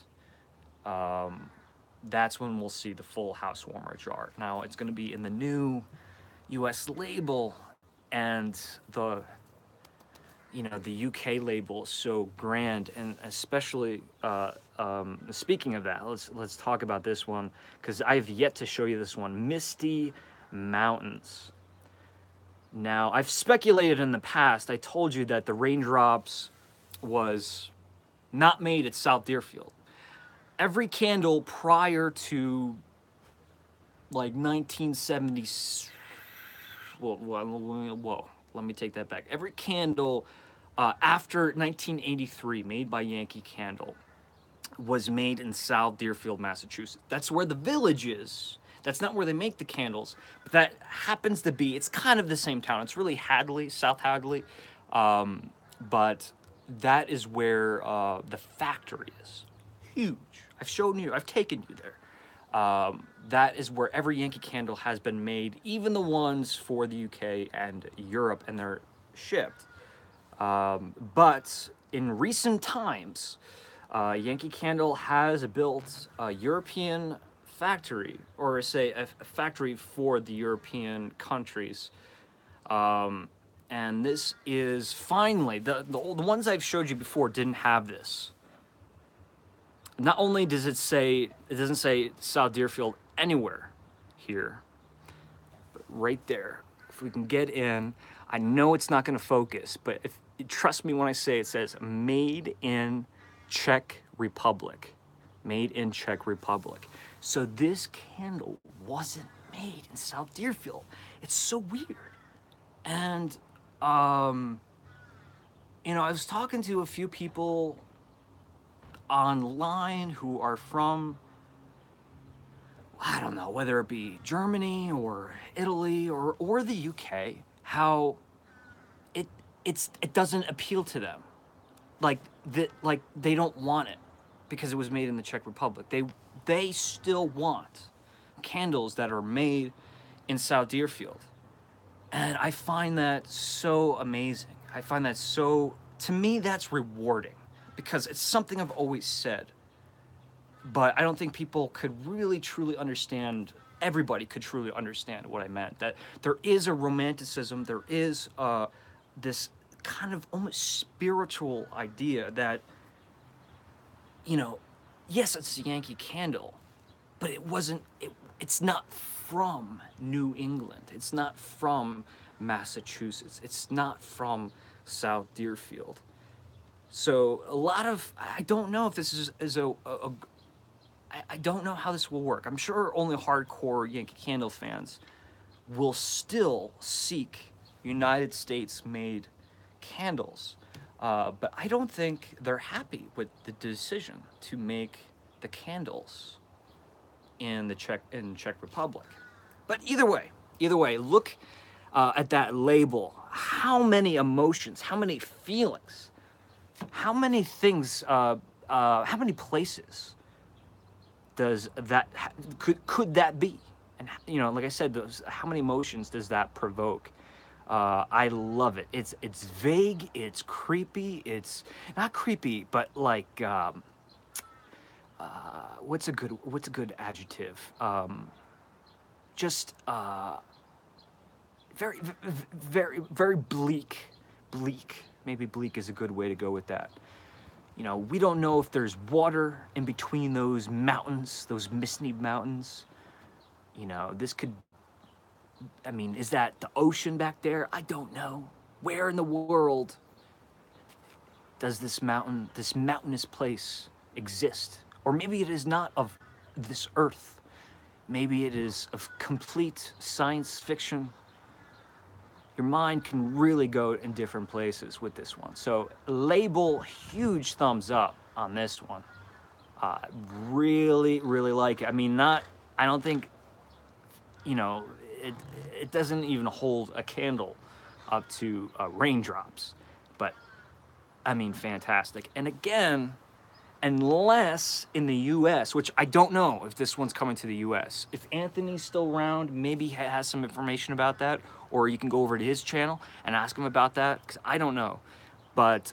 That's when we'll see the full house warmer jar. Now it's going to be in the new US label, and the the UK label is so grand, and especially speaking of that, let's talk about this one, because I've yet to show you this one, Misty Mountains. Now, I've speculated in the past, I told you that the Raindrops was not made at South Deerfield. Every candle prior to like 1970, whoa, let me take that back. Every candle after 1983 made by Yankee Candle was made in South Deerfield, Massachusetts. That's where the village is. That's not where they make the candles, but that happens to be, it's kind of the same town. It's really Hadley, South Hadley, but that is where the factory is. Huge. I've shown you, I've taken you there. That is where every Yankee Candle has been made, even the ones for the UK and Europe, and they're shipped. But in recent times, Yankee Candle has built a European factory, or say a factory for the European countries. And this is finally, the ones I've showed you before didn't have this. Not only does it doesn't say South Deerfield anywhere here, but right there. If we can get in, I know it's not going to focus, but trust me when I say it says made in Czech Republic. Made in Czech Republic. So this candle wasn't made in South Deerfield. It's so weird. And, I was talking to a few people online who are from, I don't know, whether it be Germany or Italy or the UK, how it doesn't appeal to them. Like they don't want it because it was made in the Czech Republic. They still want candles that are made in South Deerfield. And I find that so amazing. I find that so, to me, that's rewarding, because it's something I've always said, but I don't think people could really truly understand, everybody could truly understand what I meant, that there is a romanticism, there is this kind of almost spiritual idea that, yes, it's a Yankee Candle, but it's not from New England. It's not from Massachusetts. It's not from South Deerfield. So a lot of, I don't know if this I don't know how this will work. I'm sure only hardcore Yankee Candle fans will still seek United States made candles. But I don't think they're happy with the decision to make the candles in the Czech Republic. But either way, look at that label. How many emotions, how many feelings, how many things, how many places does that could that be? And like I said, how many emotions does that provoke? I love it. It's vague, it's creepy, it's not creepy, but like what's a good adjective? Just very, very, very bleak, bleak. Maybe bleak is a good way to go with that. You know, we don't know if there's water in between those mountains, those misty mountains. You know, this could, I mean, is that the ocean back there? I don't know. Where in the world does this mountainous place exist? Or maybe it is not of this earth. Maybe it is of complete science fiction. Your mind can really go in different places with this one. So label huge thumbs up on this one. Really, really like it. I mean, I don't think, you know, it doesn't even hold a candle up to Raindrops. But, I mean, fantastic. And again, unless in the US, which I don't know if this one's coming to the US. If Anthony's still around, maybe he has some information about that, or you can go over to his channel and ask him about that, because I don't know. But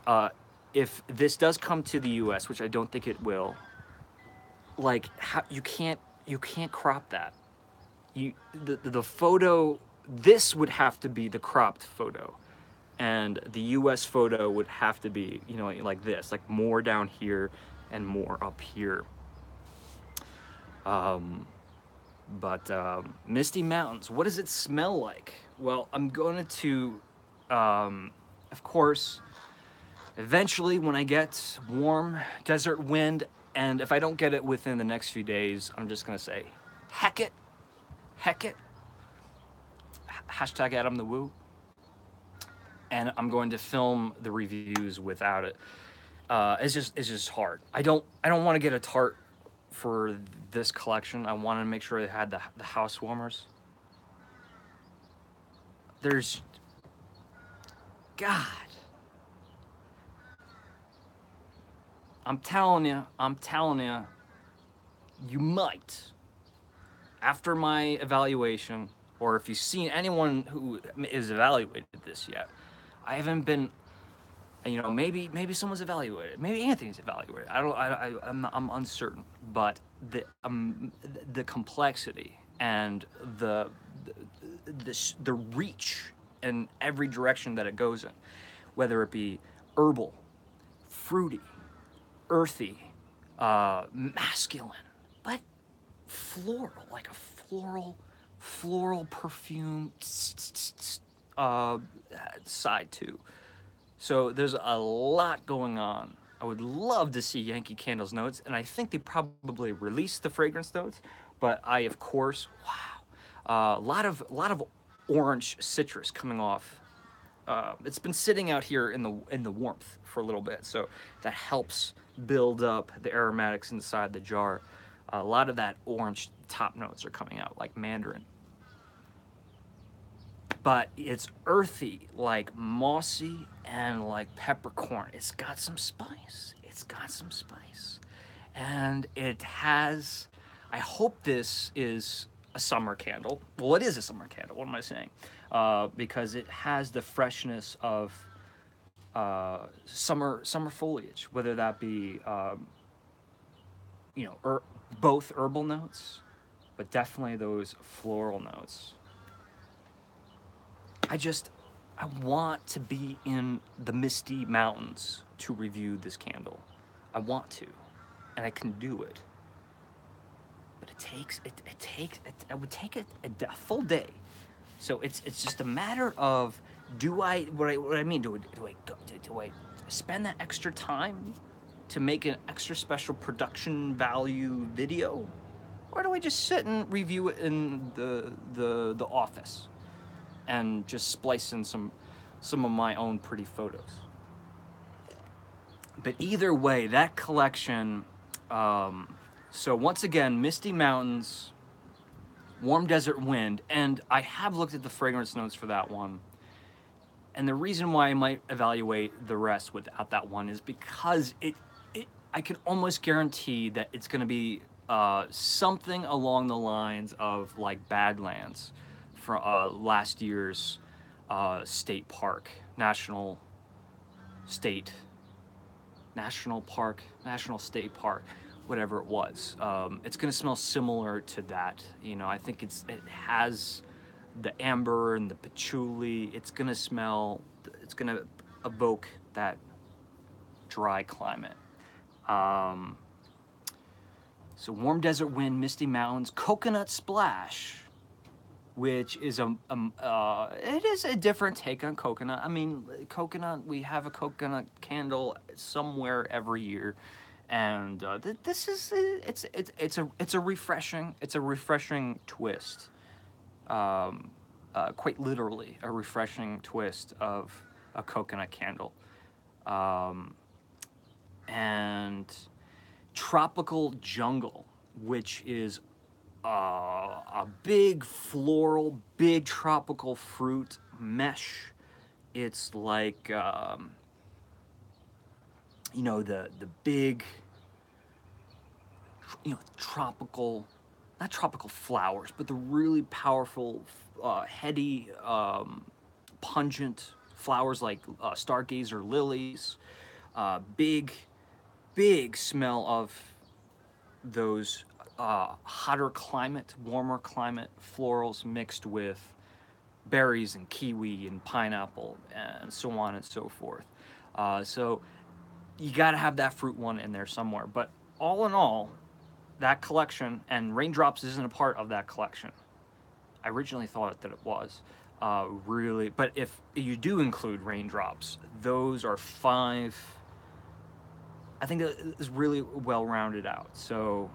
if this does come to the US, which I don't think it will, like, you can't crop that. The photo, this would have to be the cropped photo. And the US photo would have to be, you know, like this, like more down here and more up here. Misty Mountains, what does it smell like? Well, I'm going to, of course, eventually when I get warm desert wind, and if I don't get it within the next few days, I'm just going to say, heck it, hashtag Adam the Woo. And I'm going to film the reviews without it. It's just hard. I don't want to get a tart for this collection. I wanted to make sure it had the house warmers. There's, God, I'm telling you, you might, after my evaluation, or if you've seen anyone who is evaluated this yet, I haven't been, you know, maybe someone's evaluated, maybe Anthony's evaluated. I'm uncertain, but the complexity and the reach in every direction that it goes in, whether it be herbal, fruity, earthy, masculine, but floral, like a floral perfume side too. So there's a lot going on. I would love to see Yankee Candle's notes, and I think they probably released the fragrance notes, but I, of course, wow, a lot of orange citrus coming off. It's been sitting out here in the warmth for a little bit, so that helps build up the aromatics inside the jar. A lot of that orange top notes are coming out, like mandarin. But it's earthy, like mossy, and like peppercorn. It's got some spice. And it has, I hope this is a summer candle. Well, it is a summer candle, what am I saying? Because it has the freshness of summer foliage, whether that be, you know, both herbal notes, but definitely those floral notes. I want to be in the Misty Mountains to review this candle. I want to, and I can do it. But it would take a full day. So it's just a matter of, do I spend that extra time to make an extra special production value video, or do I just sit and review it in the office and just splice in some of my own pretty photos? But either way, that collection, so once again, Misty Mountains, Warm Desert Wind, and I have looked at the fragrance notes for that one. And the reason why I might evaluate the rest without that one is because I can almost guarantee that it's going to be something along the lines of like Badlands from last year's National State Park, whatever it was. It's gonna smell similar to that. You know, I think it has the amber and the patchouli. It's gonna evoke that dry climate. Um, so warm desert wind, misty mountains, coconut splash, which is it is a different take on coconut. I mean, coconut. We have a coconut candle somewhere every year, and this is it's a refreshing twist. Quite literally, a refreshing twist of a coconut candle, um, and tropical jungle, which is a big floral, big tropical fruit mesh. It's like the big tropical, not tropical flowers, but the really powerful, heady, pungent flowers like stargazer lilies. Big, big smell of those hotter climate, warmer climate florals mixed with berries and kiwi and pineapple and so on and so forth. So you got to have that fruit one in there somewhere. But all in all, that collection, and Raindrops isn't a part of that collection. I originally thought that it was. Really, but if you do include Raindrops, those are 5. I think that is really well rounded out. So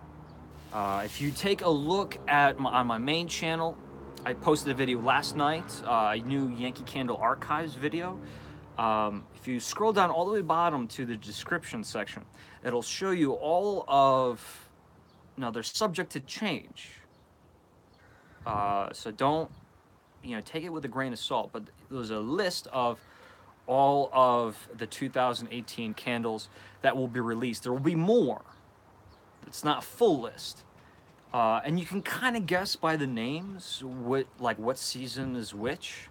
if you take a look at on my main channel, I posted a video last night, a new Yankee Candle archives video. If you scroll down all the way bottom to the description section, it'll show you all of, now they're subject to change. So don't, take it with a grain of salt, but there's a list of all of the 2018 candles that will be released. There will be more. It's not a full list. And you can kind of guess by the names what season is which.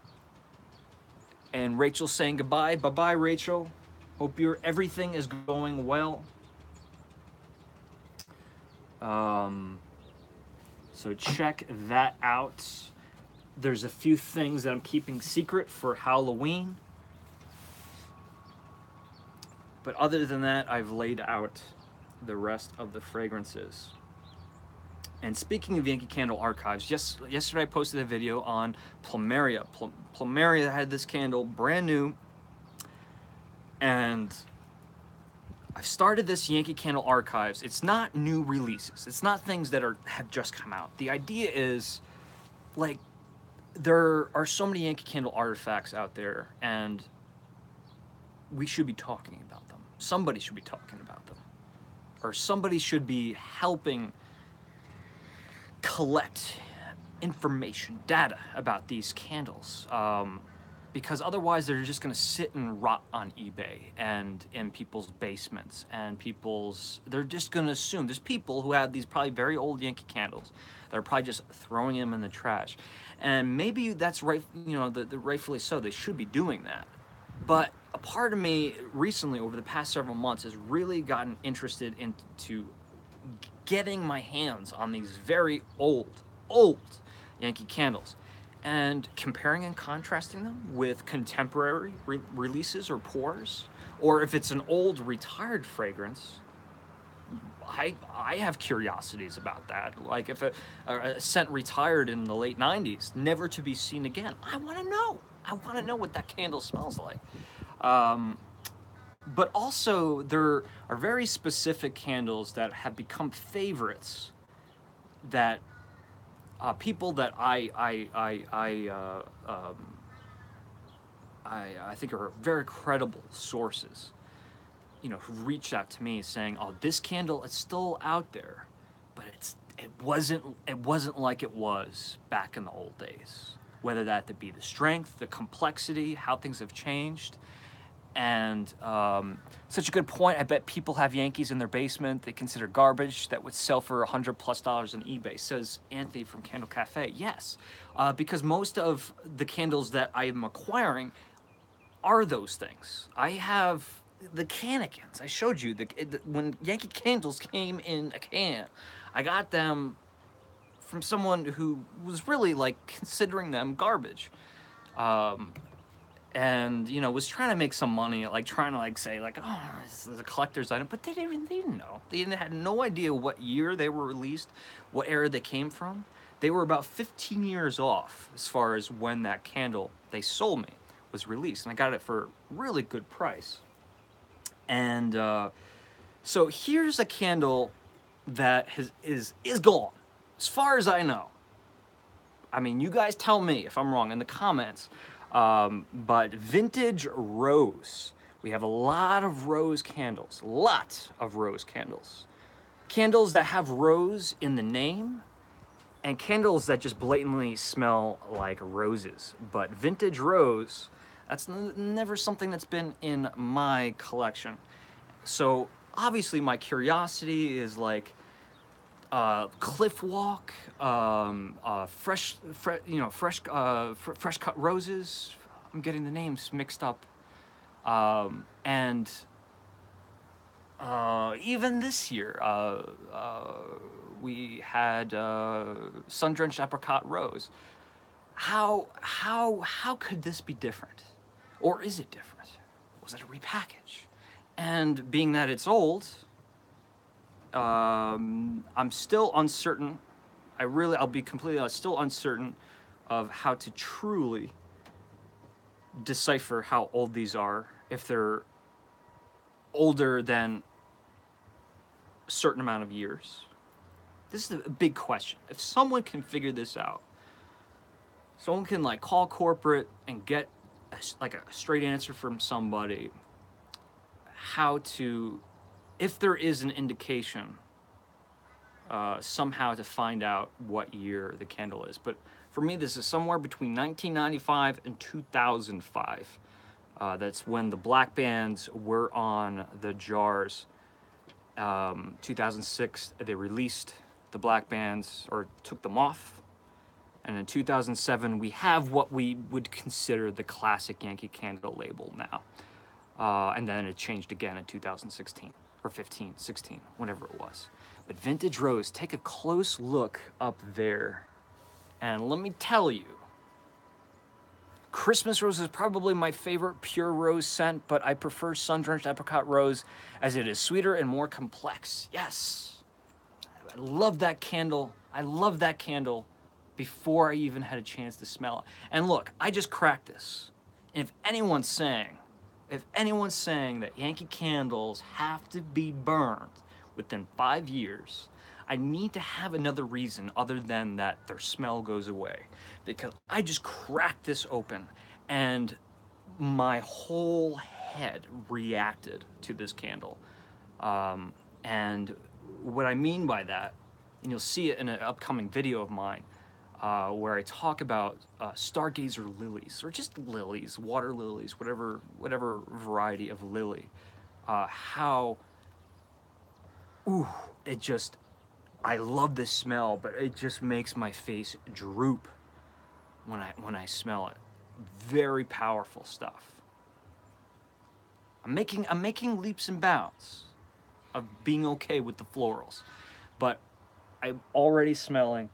And Rachel's saying goodbye. Bye-bye, Rachel. Hope everything is going well. So check that out. There's a few things that I'm keeping secret for Halloween. But other than that, I've laid out the rest of the fragrances. And speaking of Yankee Candle archives, yesterday I posted a video on Plumeria. Plumeria had this candle brand new, and I've started this Yankee Candle archives. It's not new releases. It's not things that have just come out. The idea is, like, there are so many Yankee Candle artifacts out there, and we should be talking about them. Somebody should be talking about them, or somebody should be helping collect information, data about these candles, because otherwise they're just going to sit and rot on eBay and in people's basements, and they're just going to assume there's people who have these probably very old Yankee candles that are probably just throwing them in the trash. And maybe that's right, rightfully so, they should be doing that. But a part of me recently, over the past several months, has really gotten interested into getting my hands on these very old Yankee candles and comparing and contrasting them with contemporary releases or pours. Or if it's an old retired fragrance, I have curiosities about that. Like if a scent retired in the late 90s, never to be seen again, I want to know. I want to know what that candle smells like. But also, there are very specific candles that have become favorites that people that I think are very credible sources, who reached out to me saying, "Oh, this candle is still out there, but it wasn't like it was back in the old days. Whether that to be the strength, the complexity, how things have changed." And such a good point. I bet people have Yankees in their basement they consider garbage that would sell for $100+ on eBay, says Anthony from Candle Cafe. Yes, because most of the candles that I am acquiring are those things. I have the Cannicans. I showed you when Yankee Candles came in a can, I got them from someone who was really like considering them garbage. and you know, was trying to make some money, like trying to like say like, oh, this is a collector's item, but they didn't know. Had no idea what year they were released, what era they came from. They were about 15 years off as far as when that candle they sold me was released, and I got it for a really good price. And so here's a candle that is gone, as far as I know. I mean, you guys tell me if I'm wrong in the comments. But vintage rose. We have a lot of rose candles. Lots of rose candles. Candles that have rose in the name, and candles that just blatantly smell like roses. But vintage rose, that's never something that's been in my collection. So obviously my curiosity is like cliff walk, fresh cut roses. I'm getting the names mixed up, and even this year we had sun-drenched apricot rose. How could this be different, or is it different? Was it a repackage? And being that it's old, I'm still uncertain. I'll be completely honest, still uncertain of how to truly decipher how old these are, if they're older than a certain amount of years. This is a big question. If someone can figure this out, someone can like call corporate and get like a straight answer from somebody, how to, if there is an indication, somehow to find out what year the candle is. But for me, this is somewhere between 1995 and 2005. That's when the black bands were on the jars. 2006, they released the black bands, or took them off. And in 2007, we have what we would consider the classic Yankee Candle label now. And then it changed again in 2016, or 15, 16, whatever it was. But vintage rose, take a close look up there. And let me tell you, Christmas rose is probably my favorite pure rose scent, but I prefer sun-drenched apricot rose as it is sweeter and more complex. Yes, I love that candle. I love that candle before I even had a chance to smell it. And look, I just cracked this. And if anyone's saying that Yankee candles have to be burned within 5 years, I need to have another reason other than that their smell goes away. Because I just cracked this open and my whole head reacted to this candle. And what I mean by that, and you'll see it in an upcoming video of mine, where I talk about stargazer lilies, or just lilies, water lilies, whatever variety of lily, how, ooh, it just, I love this smell, but it just makes my face droop when I smell it. Very powerful stuff. I'm making leaps and bounds of being okay with the florals, but I'm already smelling.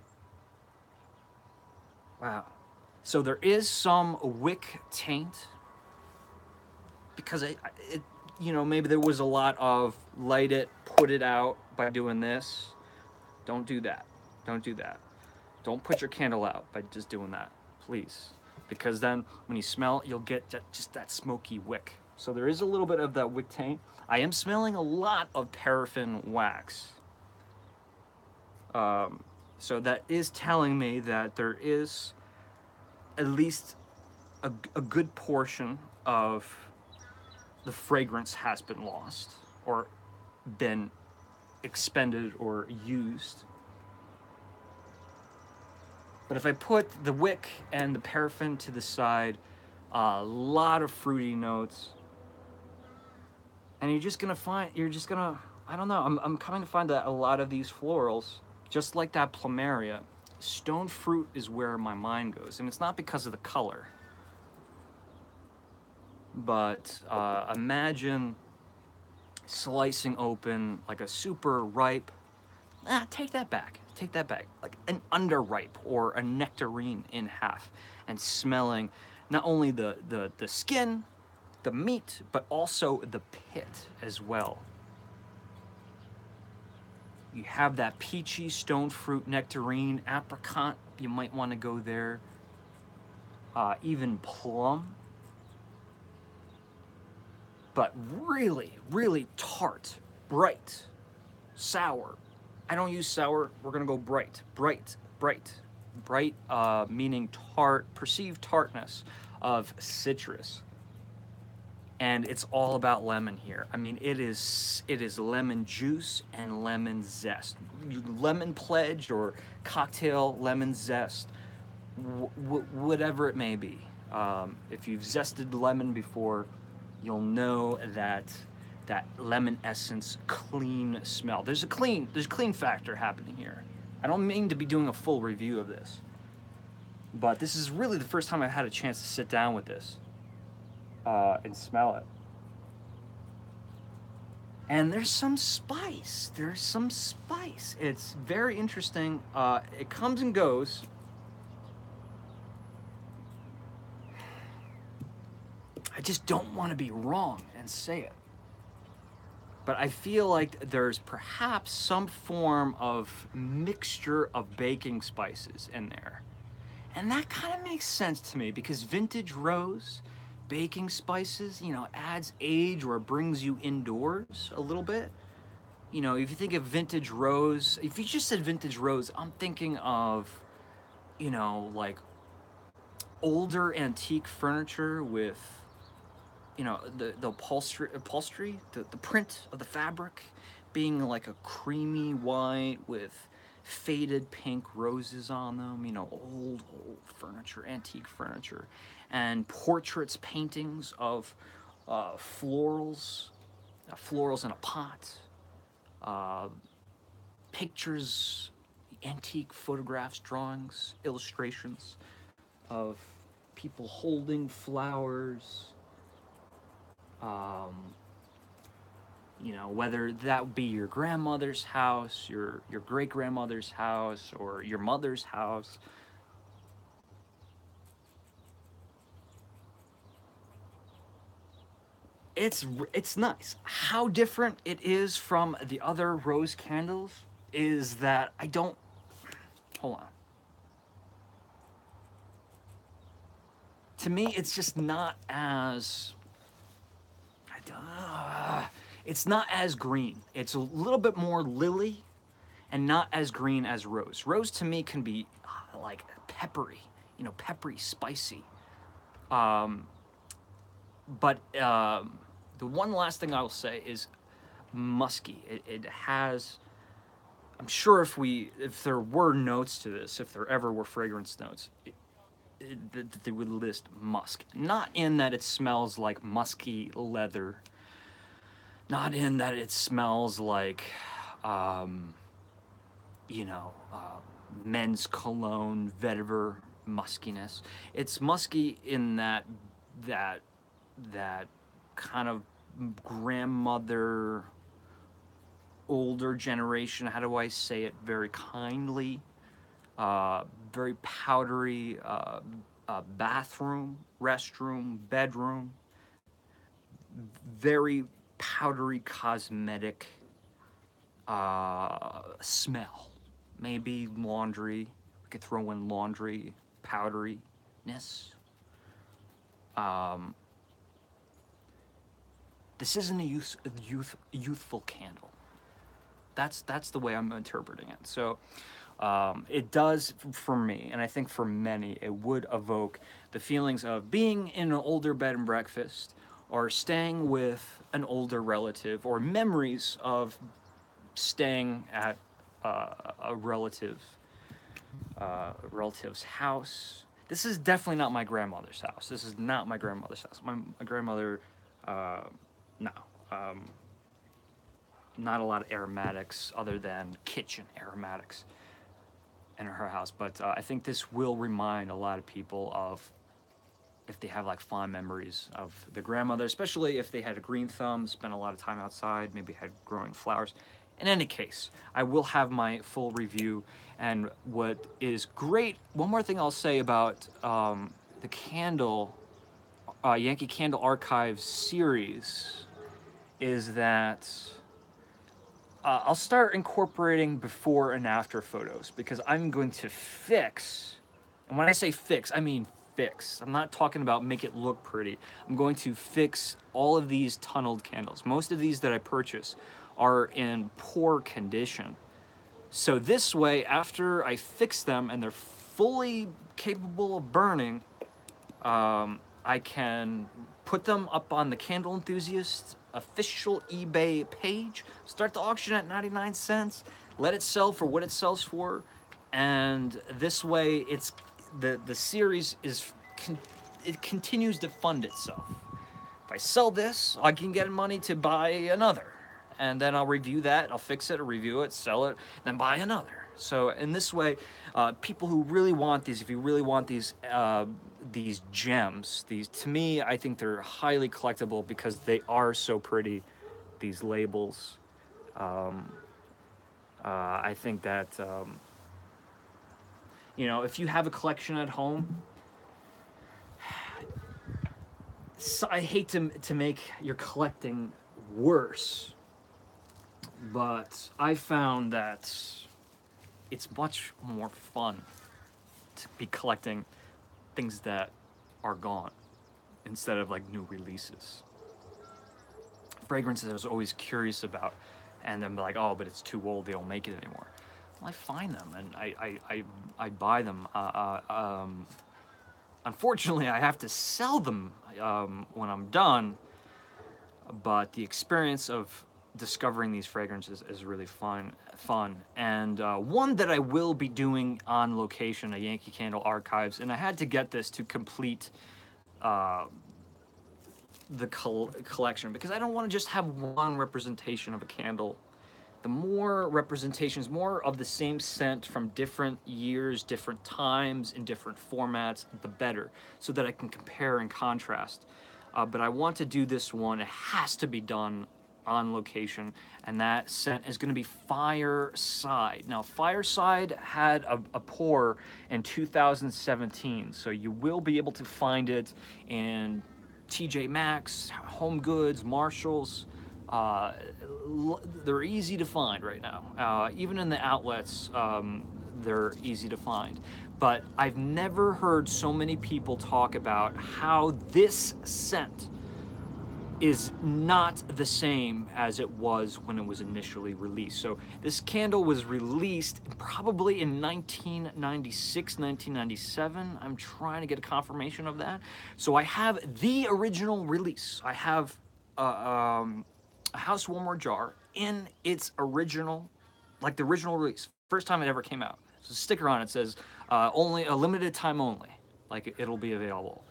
Wow. So there is some wick taint, because you know, maybe there was a lot of light it, put it out by doing this. Don't do that. Don't do that. Don't put your candle out by just doing that, please. Because then when you smell, you'll get just that smoky wick. So there is a little bit of that wick taint. I am smelling a lot of paraffin wax. So that is telling me that there is at least a good portion of the fragrance has been lost, or been expended or used. But if I put the wick and the paraffin to the side, a lot of fruity notes, and you're just gonna, I don't know, I'm coming to find that a lot of these florals, just like that plumeria, stone fruit is where my mind goes. And it's not because of the color, but imagine slicing open like a super ripe, take that back, like an underripe or a nectarine in half, and smelling not only the skin, the meat, but also the pit as well. You have that peachy stone fruit, nectarine, apricot. You might want to go there. Even plum. But really, really tart, bright, sour. I don't use sour. We're gonna go bright, bright, bright, bright. Meaning tart, perceived tartness of citrus. And it's all about lemon here. I mean, it is lemon juice and lemon zest. Lemon pledge or cocktail lemon zest, whatever it may be. If you've zested lemon before, you'll know that that lemon essence clean smell. There's a clean factor happening here. I don't mean to be doing a full review of this, but this is really the first time I've had a chance to sit down with this. And smell it. And there's some spice. It's very interesting. It comes and goes. I just don't want to be wrong and say it. But I feel like there's perhaps some form of mixture of baking spices in there. And that kind of makes sense to me because vintage rose, baking spices, you know, adds age or brings you indoors a little bit. You know, if you think of vintage rose, if you just said vintage rose, I'm thinking of, you know, like older antique furniture with, you know, the upholstery, the print of the fabric being like a creamy white with faded pink roses on them, you know, old furniture, antique furniture, and portraits, paintings of florals in a pot, pictures, antique photographs, drawings, illustrations of people holding flowers, you know, whether that would be your grandmother's house, your great-grandmother's house, or your mother's house. It's nice. How different it is from the other rose candles is that I don't, hold on. To me, it's just not as, it's not as green. It's a little bit more lily and not as green as rose. Rose to me can be like peppery, you know, peppery, spicy. But the one last thing I will say is musky. It has, I'm sure if there were notes to this, if there ever were fragrance notes, that they would list musk. Not in that it smells like musky leather. Not in that it smells like, you know, men's cologne, vetiver muskiness. It's musky in that kind of grandmother, older generation. How do I say it very kindly? Very powdery bathroom, restroom, bedroom. Very powdery cosmetic smell. Maybe laundry. We could throw in laundry, powderyness. This isn't a youthful candle. That's the way I'm interpreting it. So it does for me, and I think for many, it would evoke the feelings of being in an older bed and breakfast, or staying with an older relative, or memories of staying at a relative's house. This is definitely not my grandmother's house. This is not my grandmother's house. My grandmother, no. Not a lot of aromatics other than kitchen aromatics in her house. But I think this will remind a lot of people of, if they have like fond memories of the grandmother, especially if they had a green thumb, spent a lot of time outside, maybe had growing flowers. In any case, I will have my full review. And what is great, one more thing I'll say about the candle Yankee Candle Archives series is that I'll start incorporating before and after photos because I'm going to fix, and when I say fix, I mean fix. I'm not talking about make it look pretty. I'm going to fix all of these tunneled candles. Most of these that I purchase are in poor condition. So this way, after I fix them and they're fully capable of burning, I can put them up on the Candle Enthusiast official eBay page, start the auction at 99 cents, let it sell for what it sells for, and this way the series is it continues to fund itself. If I sell this, I can get money to buy another, and then I'll review that, I'll fix it, I'll review it, sell it, then buy another. So in this way, people who really want these, if you really want these gems, these, to me, I think they're highly collectible because they are so pretty. These labels, I think that you know, if you have a collection at home, so I hate to make your collecting worse, but I found that it's much more fun to be collecting things that are gone instead of like new releases. Fragrances I was always curious about, and then like, oh, but it's too old, they don't make it anymore. Well, I find them and I buy them. Unfortunately, I have to sell them when I'm done, but the experience of discovering these fragrances is really fun. And one that I will be doing on location at Yankee Candle Archives, and I had to get this to complete the collection because I don't want to just have one representation of a candle. The more representations, more of the same scent from different years, different times, in different formats, the better, so that I can compare and contrast. But I want to do this one. It has to be done on location, and that scent is going to be Fireside. Now, Fireside had a pour in 2017, so you will be able to find it in TJ Maxx, Home Goods, Marshalls. They're easy to find right now. Even in the outlets, they're easy to find. But I've never heard so many people talk about how this scent is not the same as it was when it was initially released. So this candle was released probably in 1996, 1997. I'm trying to get a confirmation of that. So I have the original release. I have a house warmer jar in its original, like the original release, first time it ever came out. There's a sticker on it says only a limited time only, like it'll be available.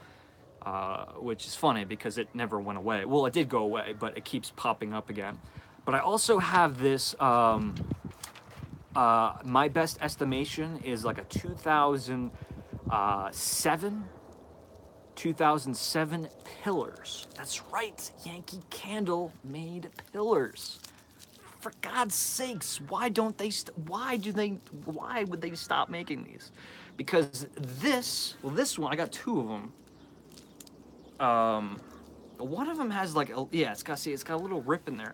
Which is funny because it never went away. Well, it did go away, but it keeps popping up again. But I also have this, my best estimation is like a 2007 Pillars. That's right, Yankee Candle made Pillars. For God's sakes, why would they stop making these? Because this one, I got two of them. One of them has like it's got a little rip in there.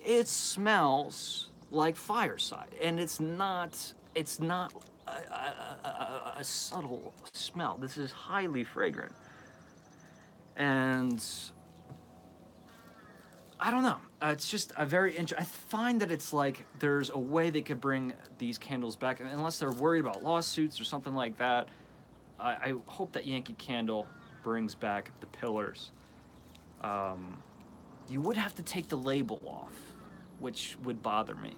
It smells like Fireside, and it's not a subtle smell. This is highly fragrant, and I don't know. It's just a very interesting. I find that it's like there's a way they could bring these candles back, unless they're worried about lawsuits or something like that. I hope that Yankee Candle brings back the Pillars. You would have to take the label off, which would bother me.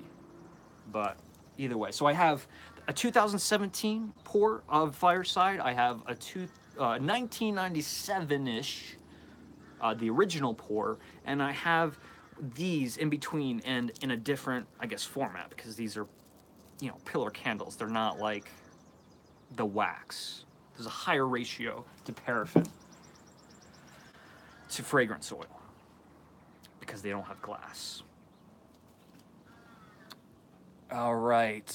But either way, so I have a 2017 pour of Fireside. I have a 1997-ish, the original pour, and I have these in between and in a different, I guess, format because these are, pillar candles. They're not like the wax. There's a higher ratio to paraffin to fragrance oil because they don't have glass. All right,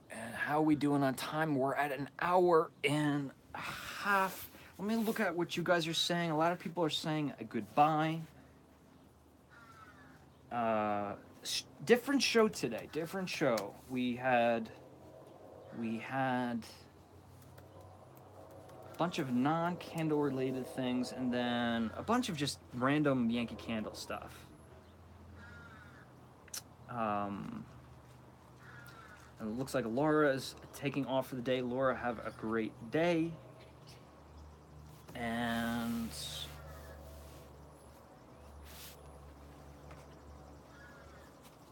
and how are we doing on time? We're at an hour and a half. Let me look at what you guys are saying. A lot of people are saying a goodbye. Different show today. Different show. We had a bunch of non-candle related things, and then a bunch of just random Yankee Candle stuff. And it looks like Laura is taking off for the day. Laura, have a great day. And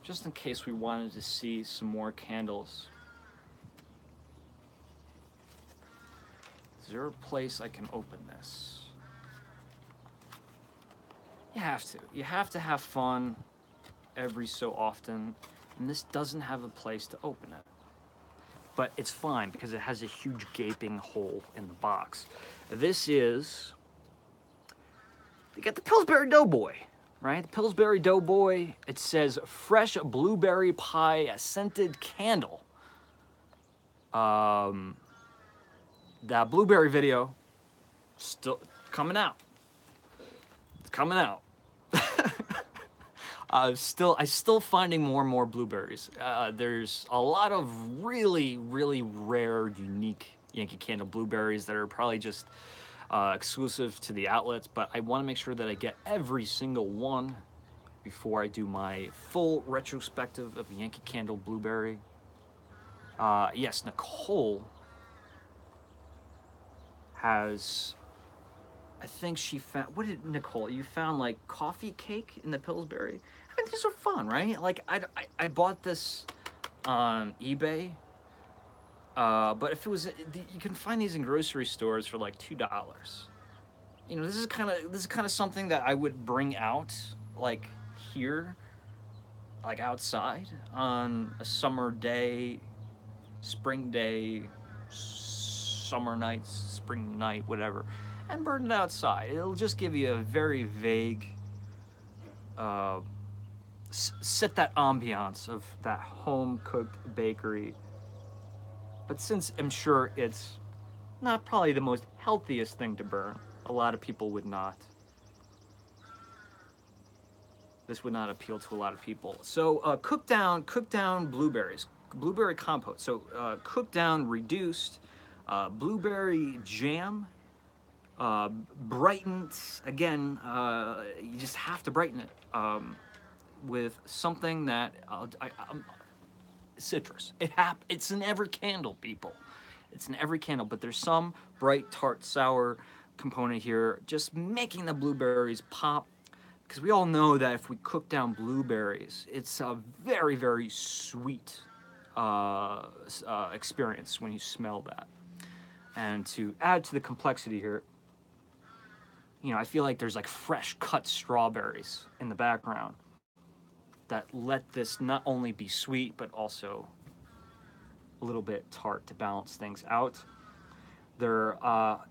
just in case we wanted to see some more candles, is there a place I can open this? You have to. You have to have fun every so often, and this doesn't have a place to open it. But it's fine because it has a huge gaping hole in the box. This is, you got the Pillsbury Doughboy, right? The Pillsbury Doughboy, it says fresh blueberry pie scented candle. That blueberry video, still coming out. It's coming out. I still finding more and more blueberries. There's a lot of really, really rare, unique Yankee Candle blueberries that are probably just exclusive to the outlets, but I want to make sure that I get every single one before I do my full retrospective of Yankee Candle blueberry. Yes, Nicole has, I think she found, what did Nicole, you found like coffee cake in the Pillsbury? I mean, these are fun, right? Like, I bought this on eBay, but if it was, you can find these in grocery stores for like $2. You know, this is kind of something that I would bring out, like here, like outside on a summer day, spring day, summer night, spring night, whatever, and burn it outside. It'll just give you a very vague, set that ambiance of that home-cooked bakery. But since I'm sure it's not probably the most healthiest thing to burn, a lot of people would not. This would not appeal to a lot of people. So cook down blueberries, blueberry compote. So cook down reduced blueberry jam, brightened, again, you just have to brighten it with something that, citrus. It's in every candle, people. It's in every candle, but there's some bright, tart, sour component here, just making the blueberries pop. Because we all know that if we cook down blueberries, it's a very, very sweet experience when you smell that. And to add to the complexity here, you know, I feel like there's like fresh cut strawberries in the background that let this not only be sweet, but also a little bit tart to balance things out. They're, although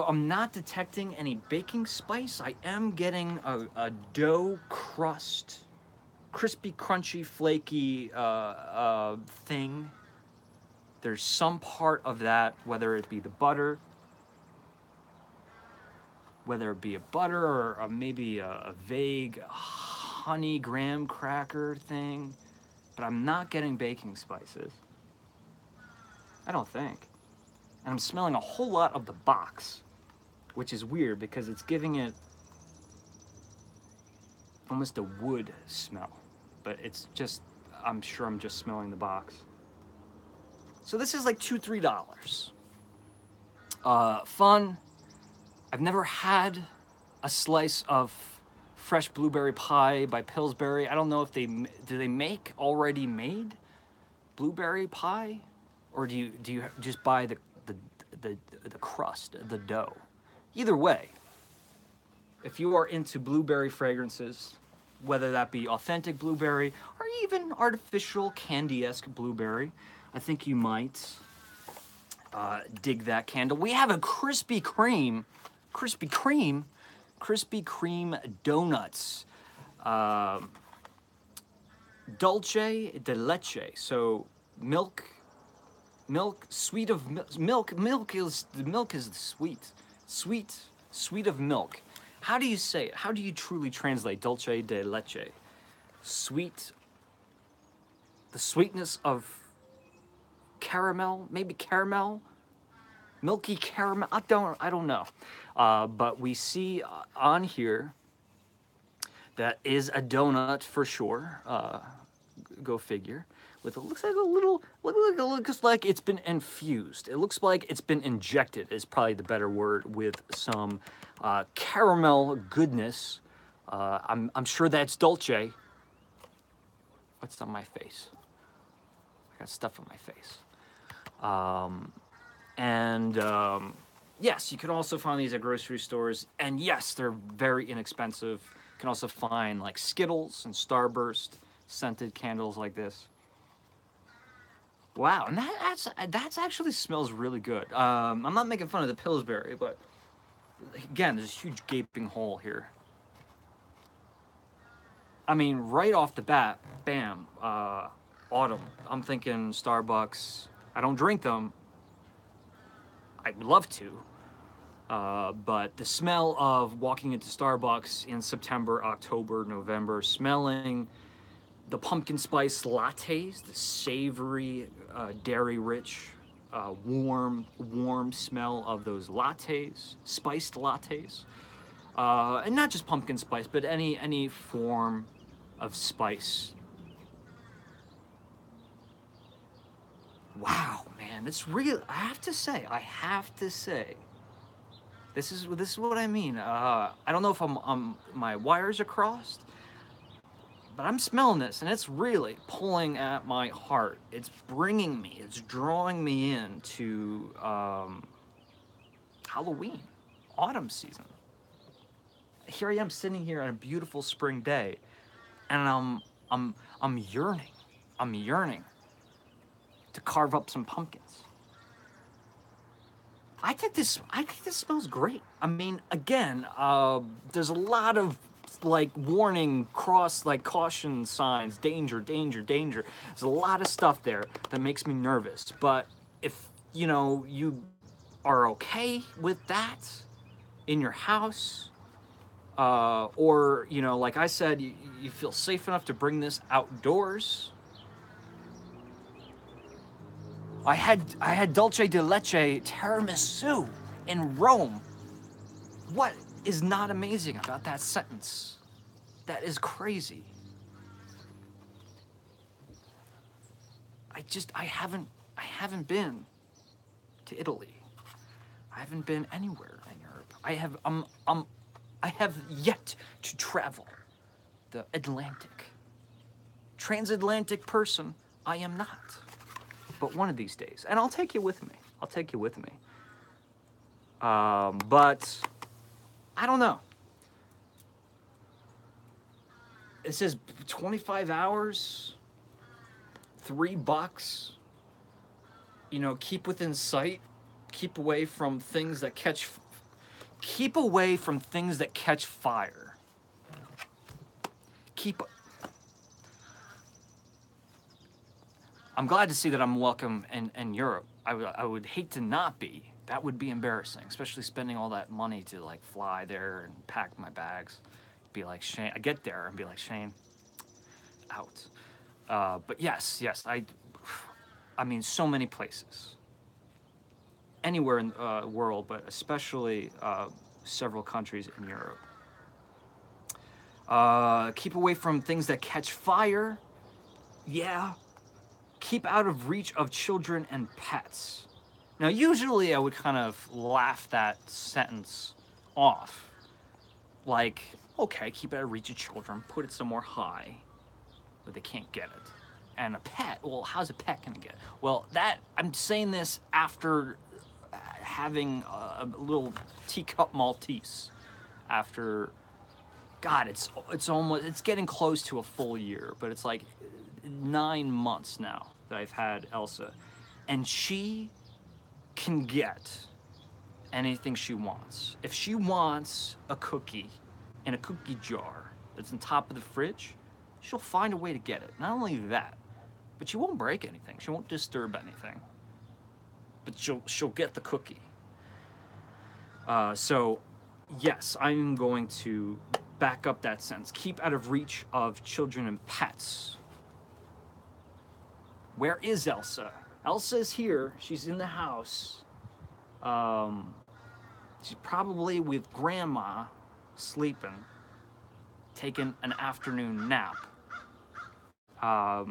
I'm not detecting any baking spice, I am getting a dough crust, crispy, crunchy, flaky thing. There's some part of that, whether it be the butter, or maybe a vague honey graham cracker thing, but I'm not getting baking spices. I don't think. And I'm smelling a whole lot of the box, which is weird because it's giving it almost a wood smell, but it's just, I'm sure I'm just smelling the box. So this is like $2-3. Fun. I've never had a slice of fresh blueberry pie by Pillsbury. I don't know if do they make already made blueberry pie, or do you just buy the crust, the dough? Either way, if you are into blueberry fragrances, whether that be authentic blueberry or even artificial candy-esque blueberry, I think you might dig that candle. We have a Krispy Kreme donuts, dulce de leche, so milk Milk, sweet of milk. Milk is the sweet of milk. How do you say it? How do you truly translate dulce de leche? Sweet, the sweetness of caramel, maybe caramel, milky caramel. I don't know. But we see on here that is a donut for sure. Go figure. With it looks like a little, looks like it's been infused. It looks like it's been injected is probably the better word, with some caramel goodness. I'm sure that's dulce. What's on my face? I got stuff on my face. Yes, you can also find these at grocery stores, and yes, they're very inexpensive. You can also find like Skittles and Starburst scented candles like this. Wow, and that's actually smells really good. I'm not making fun of the Pillsbury, but again, there's a huge gaping hole here. I mean, right off the bat, bam, autumn. I'm thinking Starbucks. I don't drink them. I'd love to, but the smell of walking into Starbucks in September, October, November, smelling the pumpkin spice lattes, the savory, dairy-rich, warm smell of those lattes, spiced lattes, and not just pumpkin spice, but any form of spice. Wow, man, it's real. I have to say, this is what I mean. I don't know if my wires are crossed, but I'm smelling this, and it's really pulling at my heart. It's bringing me, it's drawing me into Halloween, autumn season. Here I am sitting here on a beautiful spring day, and I'm yearning to carve up some pumpkins. I think this smells great. I mean, again, there's a lot of like warning, caution signs, danger. There's a lot of stuff there that makes me nervous. But if you are okay with that in your house, or like I said, you feel safe enough to bring this outdoors. I had dulce de leche tiramisu in Rome. What is not amazing about that sentence? That is crazy. I haven't been to Italy. I haven't been anywhere in Europe. I have yet to travel the Atlantic. Transatlantic person, I am not. But one of these days, and I'll take you with me. But I don't know. It says 25 hours, $3. Keep within sight. Keep away from things that catch. Keep away from things that catch fire. I'm glad to see that I'm welcome in Europe. I would hate to not be. That would be embarrassing, especially spending all that money to like fly there and pack my bags. Be like, Shane, I get there and be like, Shane, out. But yes, I mean, so many places. Anywhere in the world, but especially several countries in Europe. Keep away from things that catch fire. Yeah. Keep out of reach of children and pets. Now, usually I would kind of laugh that sentence off. Like, okay, keep it out of reach of children, put it somewhere high where they can't get it. And a pet, well, how's a pet gonna get it? Well, I'm saying this after having a little teacup Maltese. After, God, it's getting close to a full year, but it's like 9 months now that I've had Elsa, and she can get anything she wants. If she wants a cookie in a cookie jar that's on top of the fridge, she'll find a way to get it. Not only that, but she won't break anything. She won't disturb anything. but she'll get the cookie. So, yes, I'm going to back up that sentence. Keep out of reach of children and pets. Where is Elsa? Elsa is here. She's in the house. She's probably with Grandma, sleeping, taking an afternoon nap. I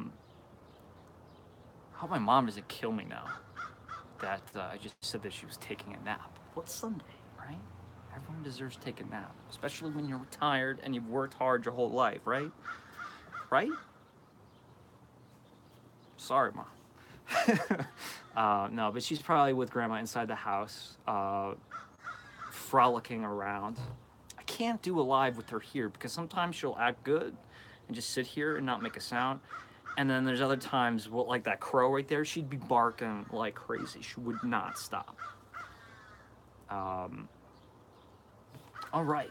hope my mom doesn't kill me now that I just said that she was taking a nap. Well, it's Sunday, right? Everyone deserves to take a nap, especially when you're retired and you've worked hard your whole life, right? Right? Sorry, Mom. No, but she's probably with Grandma inside the house, frolicking around. I can't do a live with her here because sometimes she'll act good and just sit here and not make a sound. And then there's other times, well, like that crow right there, she'd be barking like crazy. She would not stop. All right.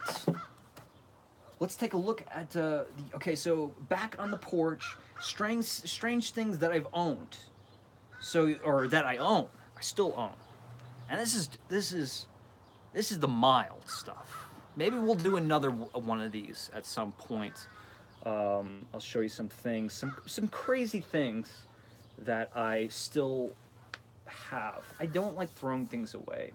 Let's take a look at okay, so back on the porch, strange things that I've owned. So, or that I own, I still own. And this is the mild stuff. Maybe we'll do another one of these at some point. I'll show you some things, some crazy things that I still have. I don't like throwing things away.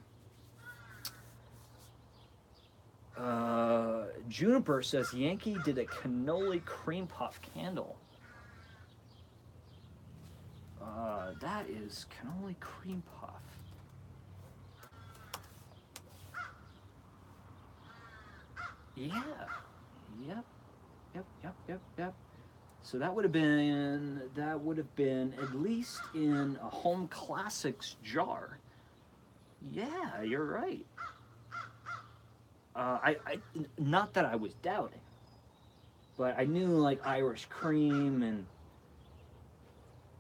Juniper says Yankee did a cannoli cream puff candle. That is cannoli cream puff. Yeah. Yep. So that would have been at least in a Home Classics jar. Yeah, you're right. I not that I was doubting, but I knew like Irish cream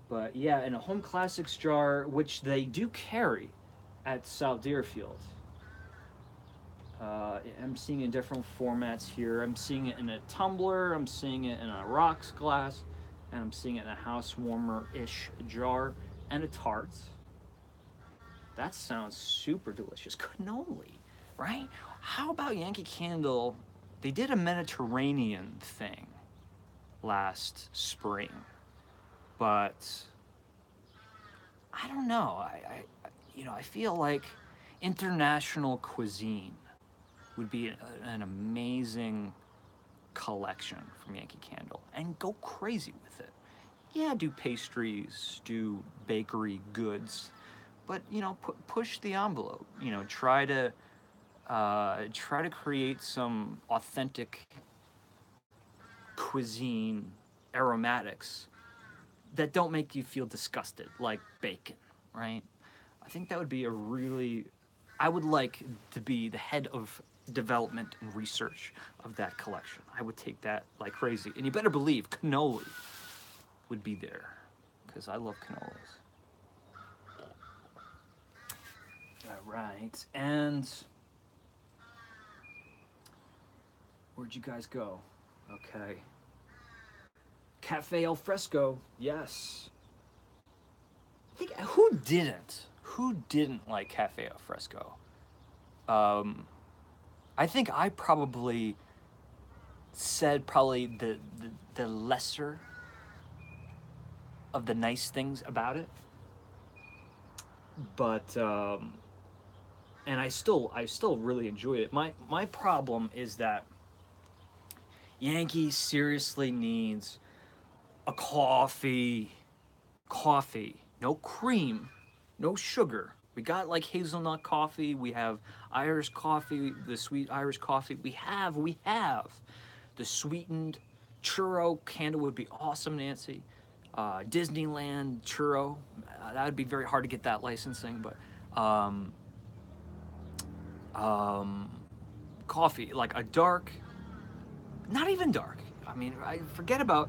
but yeah, in a Home Classics jar, which they do carry at South Deerfield. I'm seeing it in different formats here. I'm seeing it in a tumbler, I'm seeing it in a rocks glass, and I'm seeing it in a house warmer-ish jar, and a tart. That sounds super delicious. Cannoli, right? How about Yankee Candle? They did a Mediterranean thing last spring, but I don't know. I feel like international cuisine would be an amazing collection from Yankee Candle, and go crazy with it. Yeah, do pastries, do bakery goods, but push the envelope. Try to create some authentic cuisine aromatics that don't make you feel disgusted, like bacon, right? I think that would be I would like to be the head of development and research of that collection. I would take that like crazy. And you better believe cannoli would be there, because I love cannolis. All right, and where'd you guys go? Okay. Cafe al fresco, yes. I think who didn't like Cafe al fresco? I think I probably said the lesser of the nice things about it, but and I still really enjoy it. My problem is that Yankee seriously needs a coffee, no cream, no sugar. We got like hazelnut coffee, we have Irish coffee, the sweet Irish coffee. We have the sweetened churro candle would be awesome, Nancy. Disneyland churro, that would be very hard to get that licensing, but coffee, like a dark, not even dark. I mean, I forget about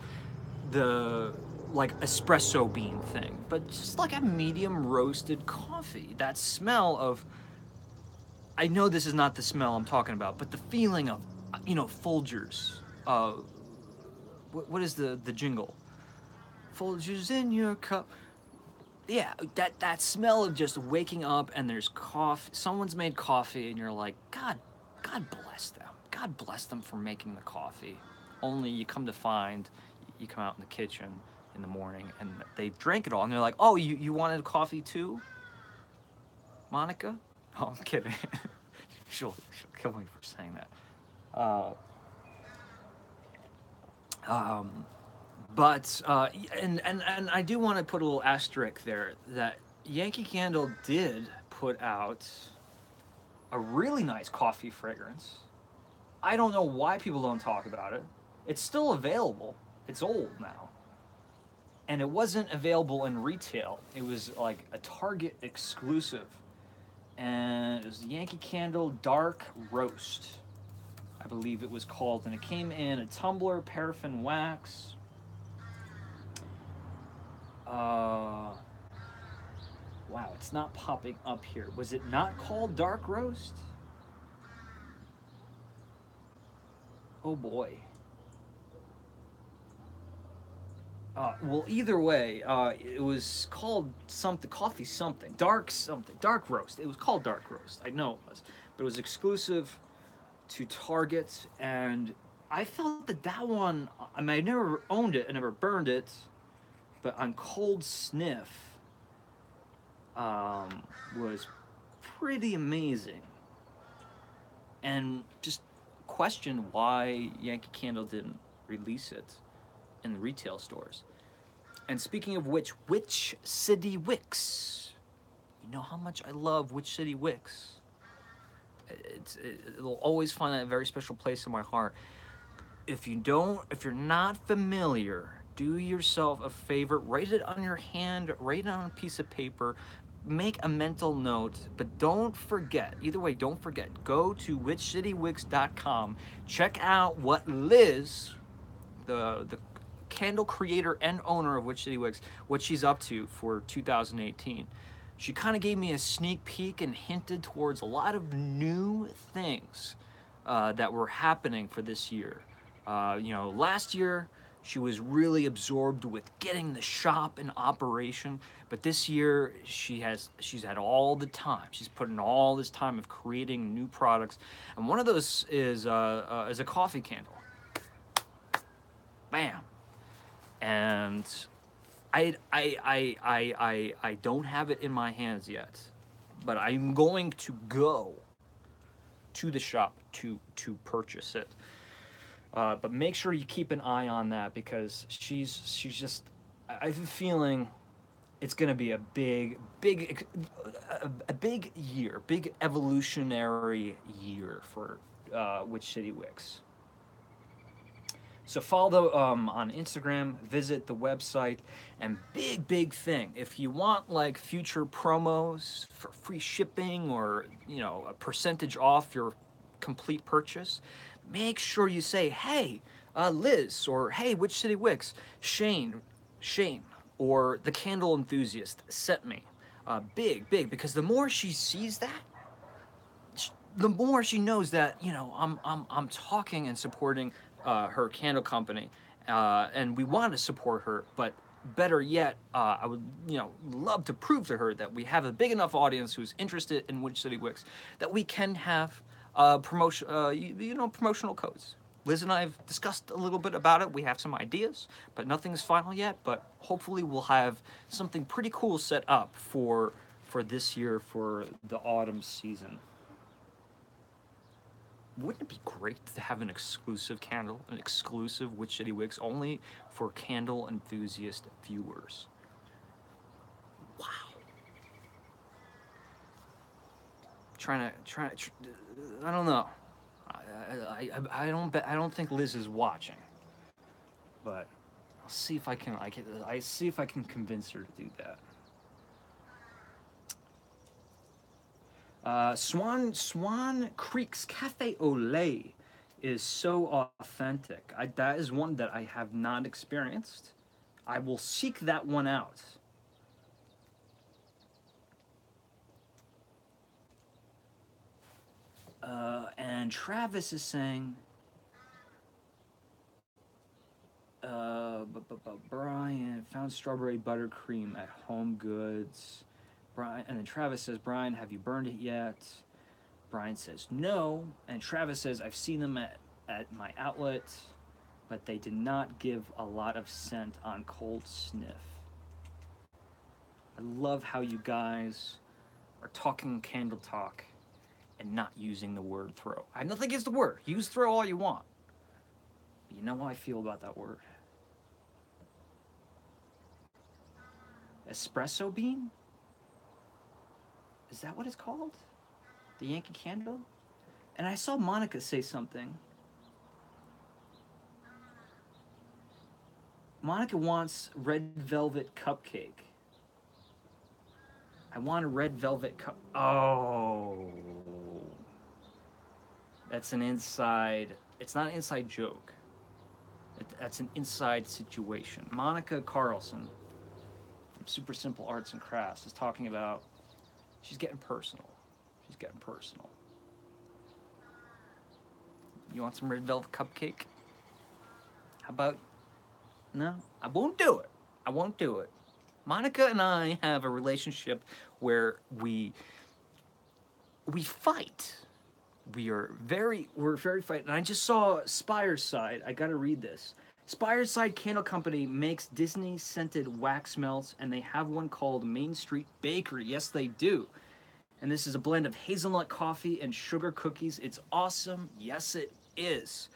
the like espresso bean thing, but just like a medium roasted coffee. That smell of, I know this is not the smell I'm talking about, but the feeling of, Folgers. What is the jingle? Folgers in your cup. yeah, that smell of just waking up and there's coffee. Someone's made coffee, and you're like, God bless them. God bless them for making the coffee. Only you come to find, you come out in the kitchen in the morning and they drank it all, and they're like, oh, you wanted coffee too, Monica? Oh, I'm kidding. she'll kill me for saying that. Uh, um, but and I do want to put a little asterisk there that Yankee Candle did put out a really nice coffee fragrance. I don't know why people don't talk about it. It's still available. It's old now. And it wasn't available in retail. It was like a Target exclusive. And it was the Yankee Candle Dark Roast, I believe it was called. And it came in a tumbler, paraffin wax. Wow, it's not popping up here. Was it not called Dark Roast? Oh boy. Well, either way, it was called something, coffee something, dark roast. It was called dark roast. I know it was, but it was exclusive to Target, and I felt that that one. I mean, I never owned it, I never burned it, but on cold sniff, was pretty amazing, and just question why Yankee Candle didn't release it in the retail stores. And speaking of which City Wicks? You know how much I love Which City Wicks. It'll always find a very special place in my heart. If you're not familiar, do yourself a favor. Write it on your hand. Write it on a piece of paper. Make a mental note, but don't forget. Either way, don't forget. Go to whichcitywicks.com. Check out what Liz, the candle creator and owner of Which City Wicks, what she's up to for 2018. She kind of gave me a sneak peek and hinted towards a lot of new things that were happening for this year. Last year she was really absorbed with getting the shop in operation, but this year she's had all the time. She's put in all this time of creating new products, and one of those is a coffee candle. Bam. And I don't have it in my hands yet, but I'm going to go to the shop to purchase it. But make sure you keep an eye on that, because she's just, I have a feeling it's going to be a big year, big evolutionary year for Which City Wicks. So follow on Instagram, visit the website, and big thing. If you want like future promos for free shipping, or a percentage off your complete purchase, make sure you say, hey, Liz, or hey, Which City Wicks, Shane, or the Candle Enthusiast sent me. Big, because the more she sees that, the more she knows that I'm talking and supporting her candle company, and we want to support her. But better yet, I would love to prove to her that we have a big enough audience who's interested in Which City Wicks that we can have promotional codes. Liz and I have discussed a little bit about it. We have some ideas, but nothing's final yet. But hopefully, we'll have something pretty cool set up for this year, for the autumn season. Wouldn't it be great to have an exclusive candle, an exclusive Which City Wicks only for Candle Enthusiast viewers? Wow. I don't know. I don't think Liz is watching, but I'll see if I can. I see if I can convince her to do that. Swan Creek's Cafe au Lait is so authentic. That is one that I have not experienced. I will seek that one out. And Travis is saying, Brian found strawberry buttercream at Home Goods. Brian, and then Travis says, Brian, have you burned it yet? Brian says no, and Travis says, I've seen them at my outlet, but they did not give a lot of scent on cold sniff. I love how you guys are talking candle talk and not using the word throw. I have nothing against the word. Use throw all you want. But you know how I feel about that word. Espresso bean? Is that what it's called? The Yankee Candle? And I saw Monica say something. Monica wants red velvet cupcake. I want a red velvet cup. Oh. That's an inside. It's not an inside joke. That's an inside situation. Monica Karlsson from Super Simple Arts and Crafts is talking about, she's getting personal. She's getting personal. You want some red velvet cupcake? How about, no, I won't do it. I won't do it. Monica and I have a relationship where we fight. We're very fighting. And I just saw Spireside. I gotta read this. Spireside Candle Company makes Disney scented wax melts, and they have one called Main Street Bakery. Yes, they do. And this is a blend of hazelnut coffee and sugar cookies. It's awesome. Yes, it is.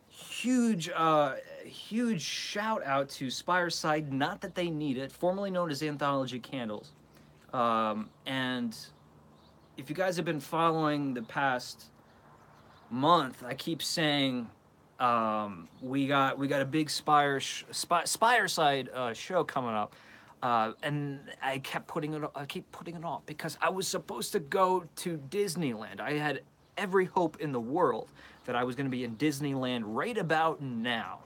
Huge shout out to Spireside. Not that they need it. Formerly known as Anthology Candles. And if you guys have been following the past month, I keep saying we got a big Spireside show coming up. And I keep putting it off because I was supposed to go to Disneyland. I had every hope in the world that I was going to be in Disneyland right about now.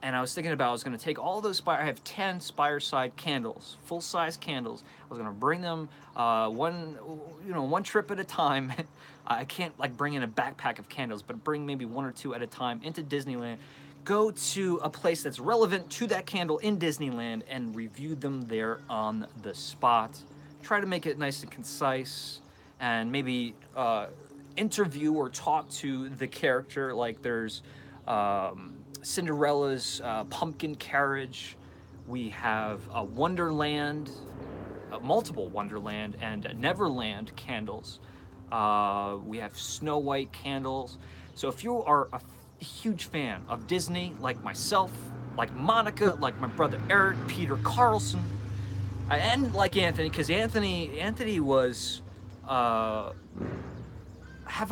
And I was thinking about, I was going to take all those I have 10 Spireside candles, full-size candles. I was going to bring them one trip at a time. I can't like bring in a backpack of candles, but bring maybe one or two at a time into Disneyland. Go to a place that's relevant to that candle in Disneyland and review them there on the spot. Try to make it nice and concise, and maybe interview or talk to the character. Like there's Cinderella's pumpkin carriage. We have a Wonderland, multiple Wonderland and Neverland candles. We have Snow White candles. So if you are a huge fan of Disney, like myself, like Monica, like my brother Eric, Peter Karlsson, and like Anthony, because Anthony was, have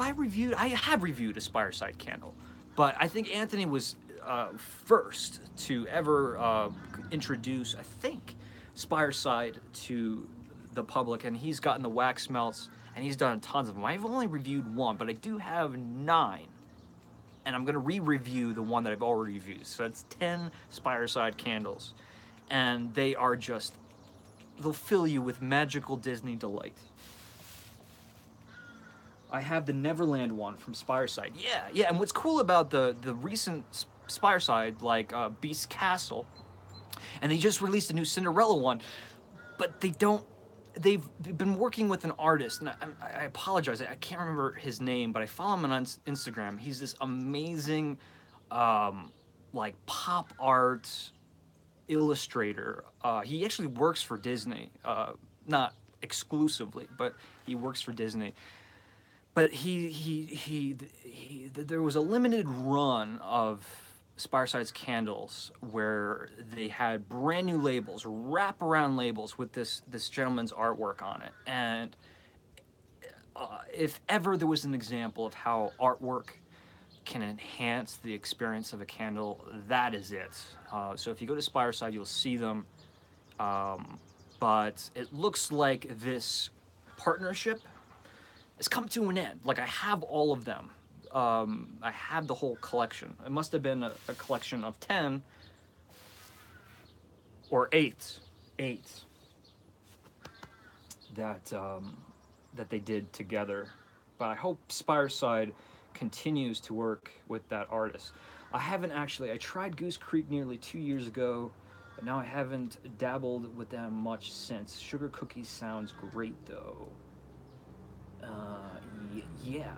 I reviewed? I have reviewed a Spireside candle, but I think Anthony was first to ever introduce, I think, Spireside to the public, and he's gotten the wax melts, and he's done tons of them. I've only reviewed one, but I do have 9. And I'm going to re-review the one that I've already reviewed. So that's 10 Spireside candles. And they are just, they'll fill you with magical Disney delight. I have the Neverland one from Spireside. Yeah, and what's cool about the recent Spireside, like Beast Castle, and they just released a new Cinderella one, but they've been working with an artist, and I apologize, I can't remember his name, but I follow him on Instagram. He's this amazing, like pop art illustrator. He actually works for Disney, not exclusively, but he works for Disney. But there was a limited run of Spireside's candles where they had brand new labels, wraparound labels with this gentleman's artwork on it. And if ever there was an example of how artwork can enhance the experience of a candle, that is it. So if you go to Spireside, you'll see them. But it looks like this partnership has come to an end. Like I have all of them. I have the whole collection. It must have been a collection of 10 or 8 that they did together. But I hope Spireside continues to work with that artist.
I haven't actually. I tried Goose Creek nearly 2 years ago, but now I haven't dabbled with them much since. Sugar cookies sounds great though. Yeah.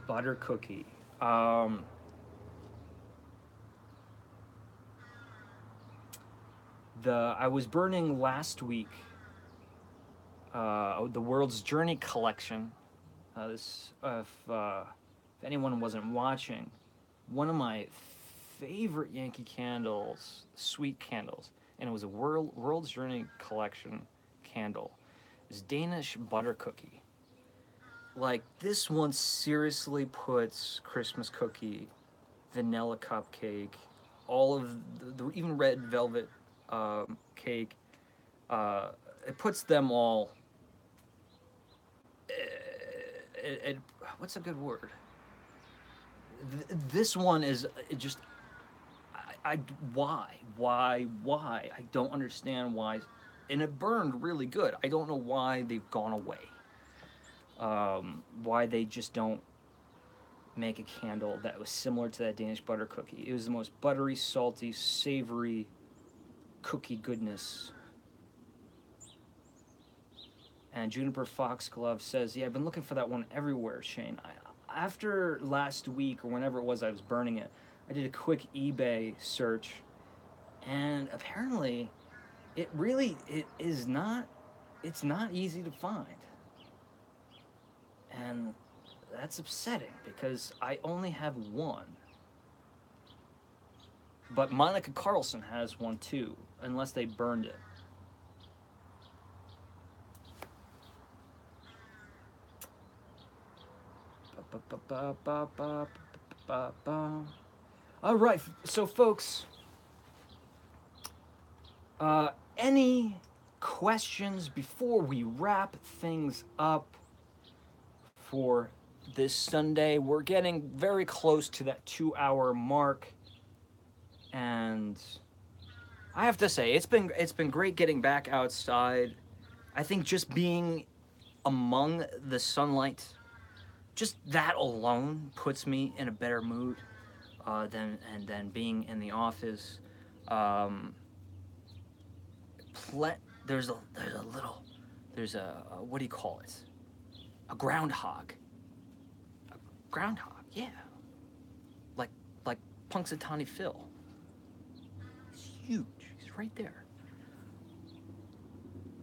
Butter cookie. Um, I was burning last week. The World's Journey collection. If anyone wasn't watching, one of my favorite Yankee candles, sweet candles, and it was a World's Journey collection candle. Is Danish butter cookie. Like this one seriously puts Christmas cookie, vanilla cupcake, all of even red velvet cake. It puts them all. It, what's a good word? This one is just I why I don't understand why, and it burned really good. I don't know why they've gone away. Why they just don't make a candle that was similar to that Danish butter cookie. It was the most buttery, salty, savory cookie goodness. And Juniper Foxglove says, "Yeah, I've been looking for that one everywhere, Shane. After last week or whenever it was I was burning it, I did a quick eBay search, and apparently, it is not. It's not easy to find, and that's upsetting because I only have one. But Monica Karlsson has one too, unless they burned it." All right, so folks, any questions before we wrap things up for this Sunday? We're getting very close to that 2-hour mark, and I have to say it's been great getting back outside. I think just being among the sunlight, just that alone puts me in a better mood than being in the office. Um, there's a what do you call it? A groundhog. A groundhog, yeah. Like like Punxsutawney Phil. He's huge. He's right there.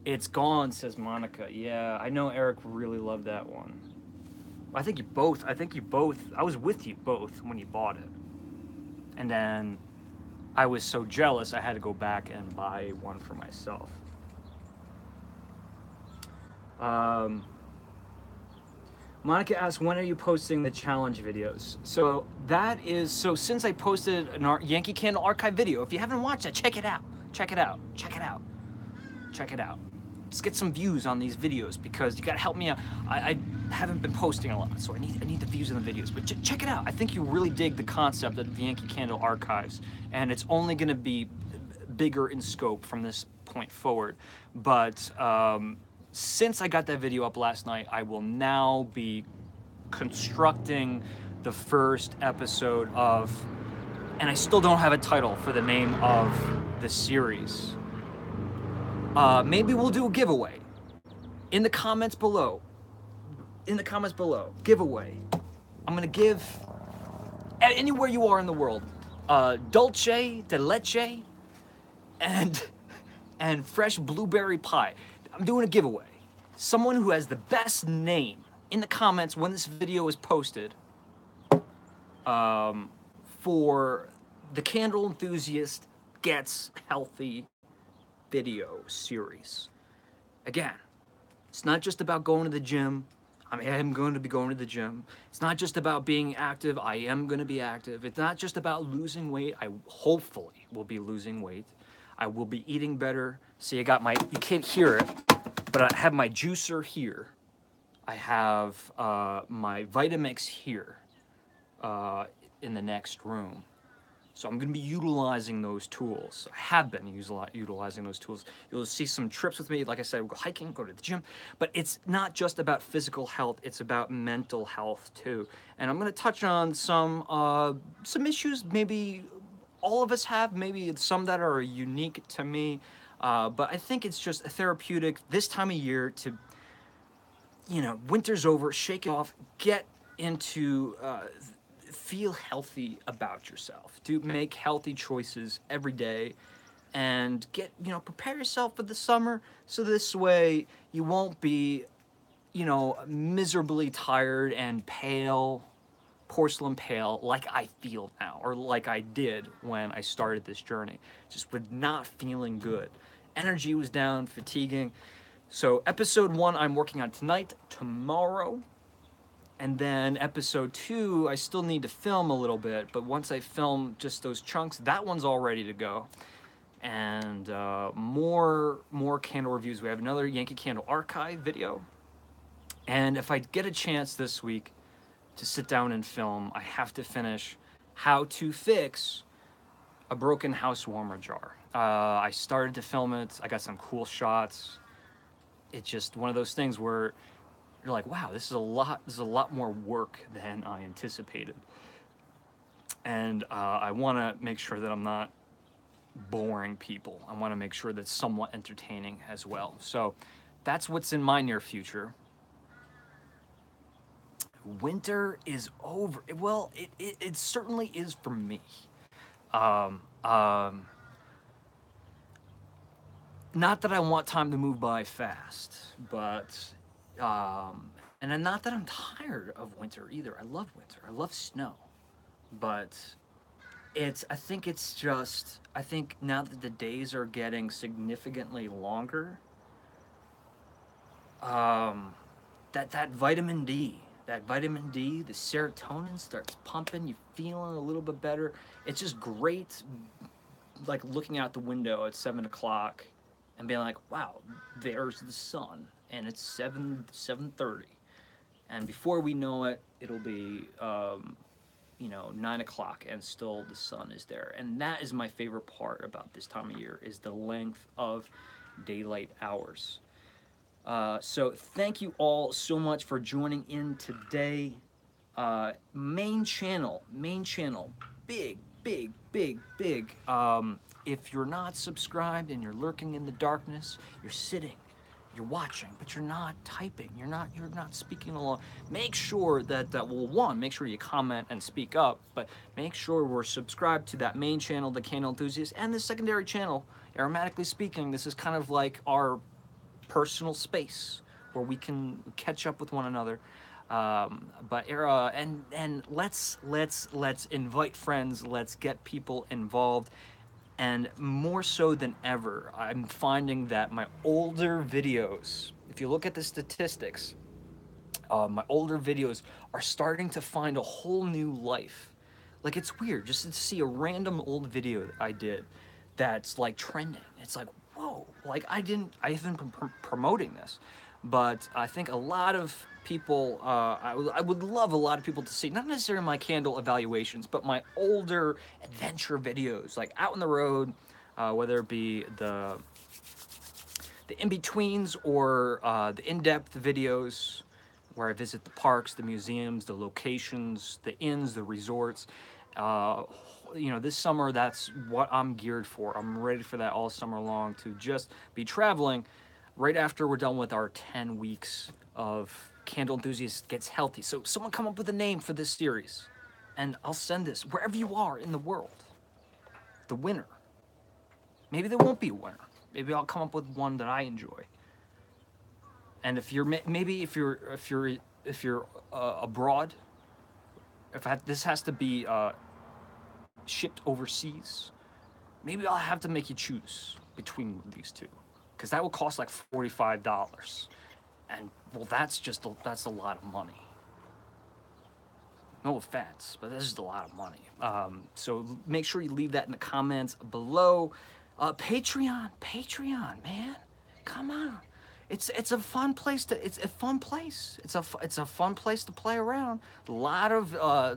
It's gone, says Monica. Yeah, I know Eric really loved that one. I think you both. I was with you both when you bought it, and then I was so jealous I had to go back and buy one for myself. Monica asks, when are you posting the challenge videos? So since I posted an Yankee Candle archive video, if you haven't watched it, check it out. Check it out. Check it out. Check it out. Let's get some views on these videos because you gotta help me out. I haven't been posting a lot, so I need the views on the videos. But check it out. I think you really dig the concept of the Yankee Candle archives, and it's only gonna be bigger in scope from this point forward. But since I got that video up last night, I will now be constructing the first episode of, and I still don't have a title for the name of the series. Maybe we'll do a giveaway in the comments below. Giveaway. I'm gonna give anywhere you are in the world, dulce de leche and fresh blueberry pie. I'm doing a giveaway. Someone who has the best name in the comments when this video is posted, for the Candle Enthusiast Gets Healthy video series. Again, it's not just about going to the gym. I am going to be going to the gym. It's not just about being active. I am going to be active. It's not just about losing weight. I hopefully will be losing weight. I will be eating better. See, you can't hear it, but I have my juicer here. I have my Vitamix here in the next room. So I'm going to be utilizing those tools. I have been utilizing those tools. You'll see some trips with me. Like I said, we'll go hiking, go to the gym. But it's not just about physical health. It's about mental health too. And I'm going to touch on some issues maybe all of us have, maybe some that are unique to me. But I think it's just therapeutic this time of year to, winter's over, shake it off, get into feel healthy about yourself, to make healthy choices every day, and prepare yourself for the summer, so this way you won't be miserably tired and pale, porcelain pale, like I feel now, or like I did when I started this journey, just with not feeling good. Energy was down, fatiguing. So episode 1 I'm working on tonight, tomorrow. And then episode 2, I still need to film a little bit, but once I film just those chunks, that one's all ready to go. And more candle reviews. We have another Yankee Candle archive video. And if I get a chance this week to sit down and film, I have to finish how to fix a broken house warmer jar. I started to film it. I got some cool shots. It's just one of those things where you're like, wow, this is a lot more work than I anticipated. And I want to make sure that I'm not boring people. I want to make sure that's somewhat entertaining as well. So that's what's in my near future. Winter is over. Well, it certainly is for me. Not that I want time to move by fast, but and not that I'm tired of winter either. I love winter. I love snow. But I think now that the days are getting significantly longer, that vitamin D, the serotonin starts pumping, you feeling a little bit better. It's just great, like looking out the window at 7 o'clock and being like, wow, there's the sun, and it's 7:30. And before we know it, it'll be 9 o'clock, and still the sun is there. And that is my favorite part about this time of year, is the length of daylight hours. So thank you all so much for joining in today. Main channel, big. If you're not subscribed and you're lurking in the darkness, you're sitting, you're watching, but you're not typing, you're not speaking along. Make sure that make sure you comment and speak up, but make sure we're subscribed to that main channel, the Candle Enthusiast, and the secondary channel, Aromatically Speaking. This is kind of like our personal space where we can catch up with one another. And let's invite friends. Let's get people involved. And more so than ever, I'm finding that my older videos, if you look at the statistics, my older videos are starting to find a whole new life. Like, it's weird just to see a random old video that I did that's like trending. It's like, whoa, like I haven't been promoting this, but I think a lot of people, I would love a lot of people to see, not necessarily my candle evaluations, but my older adventure videos, like out on the road, whether it be the in-betweens or the in-depth videos where I visit the parks, the museums, the locations, the inns, the resorts. This summer, that's what I'm geared for. I'm ready for that all summer long, to just be traveling right after we're done with our 10 weeks of Candle Enthusiast Gets Healthy. So someone come up with a name for this series, and I'll send this wherever you are in the world. The winner. Maybe there won't be a winner. Maybe I'll come up with one that I enjoy. And if you're abroad, this has to be shipped overseas, maybe I'll have to make you choose between these two, because that will cost like $45, and well, that's a lot of money. No offense, but this is a lot of money. So make sure you leave that in the comments below. Patreon, man, come on.
it's a fun place to it's a fun place. It's a fun place to play around. A lot of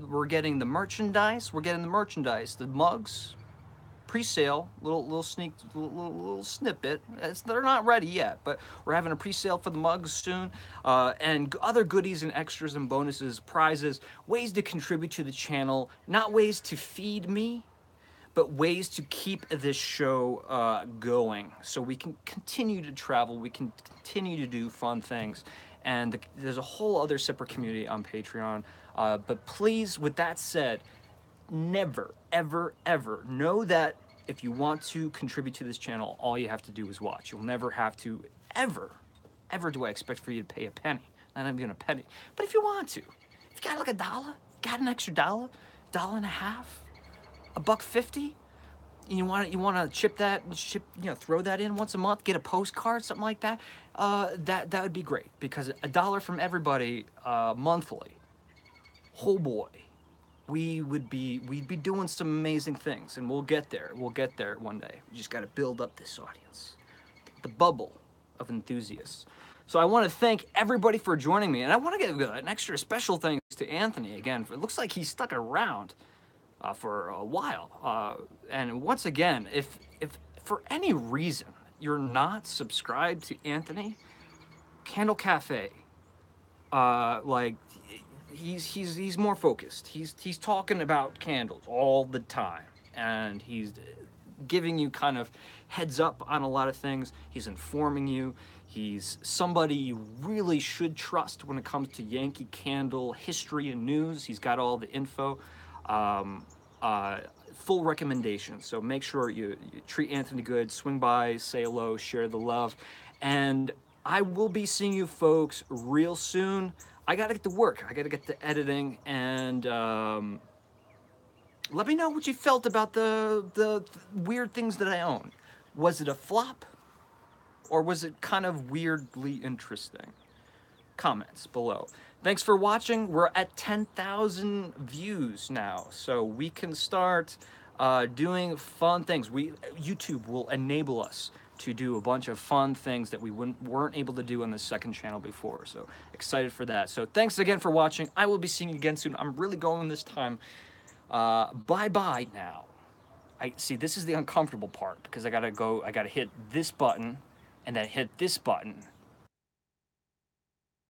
we're getting the merchandise. We're getting the merchandise, the mugs, pre-sale, little sneak, little snippet. They're not ready yet, but we're having a pre-sale for the mugs soon, and other goodies and extras and bonuses, prizes, ways to contribute to the channel, not ways to feed me, but ways to keep this show going, so we can continue to travel, we can continue to do fun things, and there's a whole other separate community on Patreon. But please, with that said, never, ever, ever know that if you want to contribute to this channel, all you have to do is watch. You'll never have to, ever do I expect for you to pay a penny. Not even a penny. But if you want to, if you got like $1, got an extra $1, $1.50, $1.50, and you want to chip that, throw that in once a month, get a postcard, something like that, that would be great, because $1 from everybody monthly, oh boy, we'd be doing some amazing things, and we'll get there one day. We just got to build up this audience, the bubble of enthusiasts. So I want to thank everybody for joining me, and I want to give an extra special thanks to Anthony again. It looks like he stuck around for a while. And once again, if for any reason you're not subscribed to Anthony, Candle Cafe, like he's more focused. He's talking about candles all the time, and he's giving you kind of heads up on a lot of things. He's informing you. He's somebody you really should trust when it comes to Yankee Candle history and news. He's got all the info. Full recommendation. So make sure you treat Anthony good, swing by, say hello, share the love. And I will be seeing you folks real soon. I gotta get to work. I gotta get to editing, and let me know what you felt about the weird things that I own. Was it a flop, or was it kind of weirdly interesting? Comments below. Thanks for watching. We're at 10,000 views now, so we can start doing fun things. YouTube will enable us to do a bunch of fun things that we weren't able to do on the second channel before. So excited for that. So thanks again for watching. I will be seeing you again soon. I'm really going this time. Bye-bye now. See, this is the uncomfortable part, because I gotta hit this button and then hit this button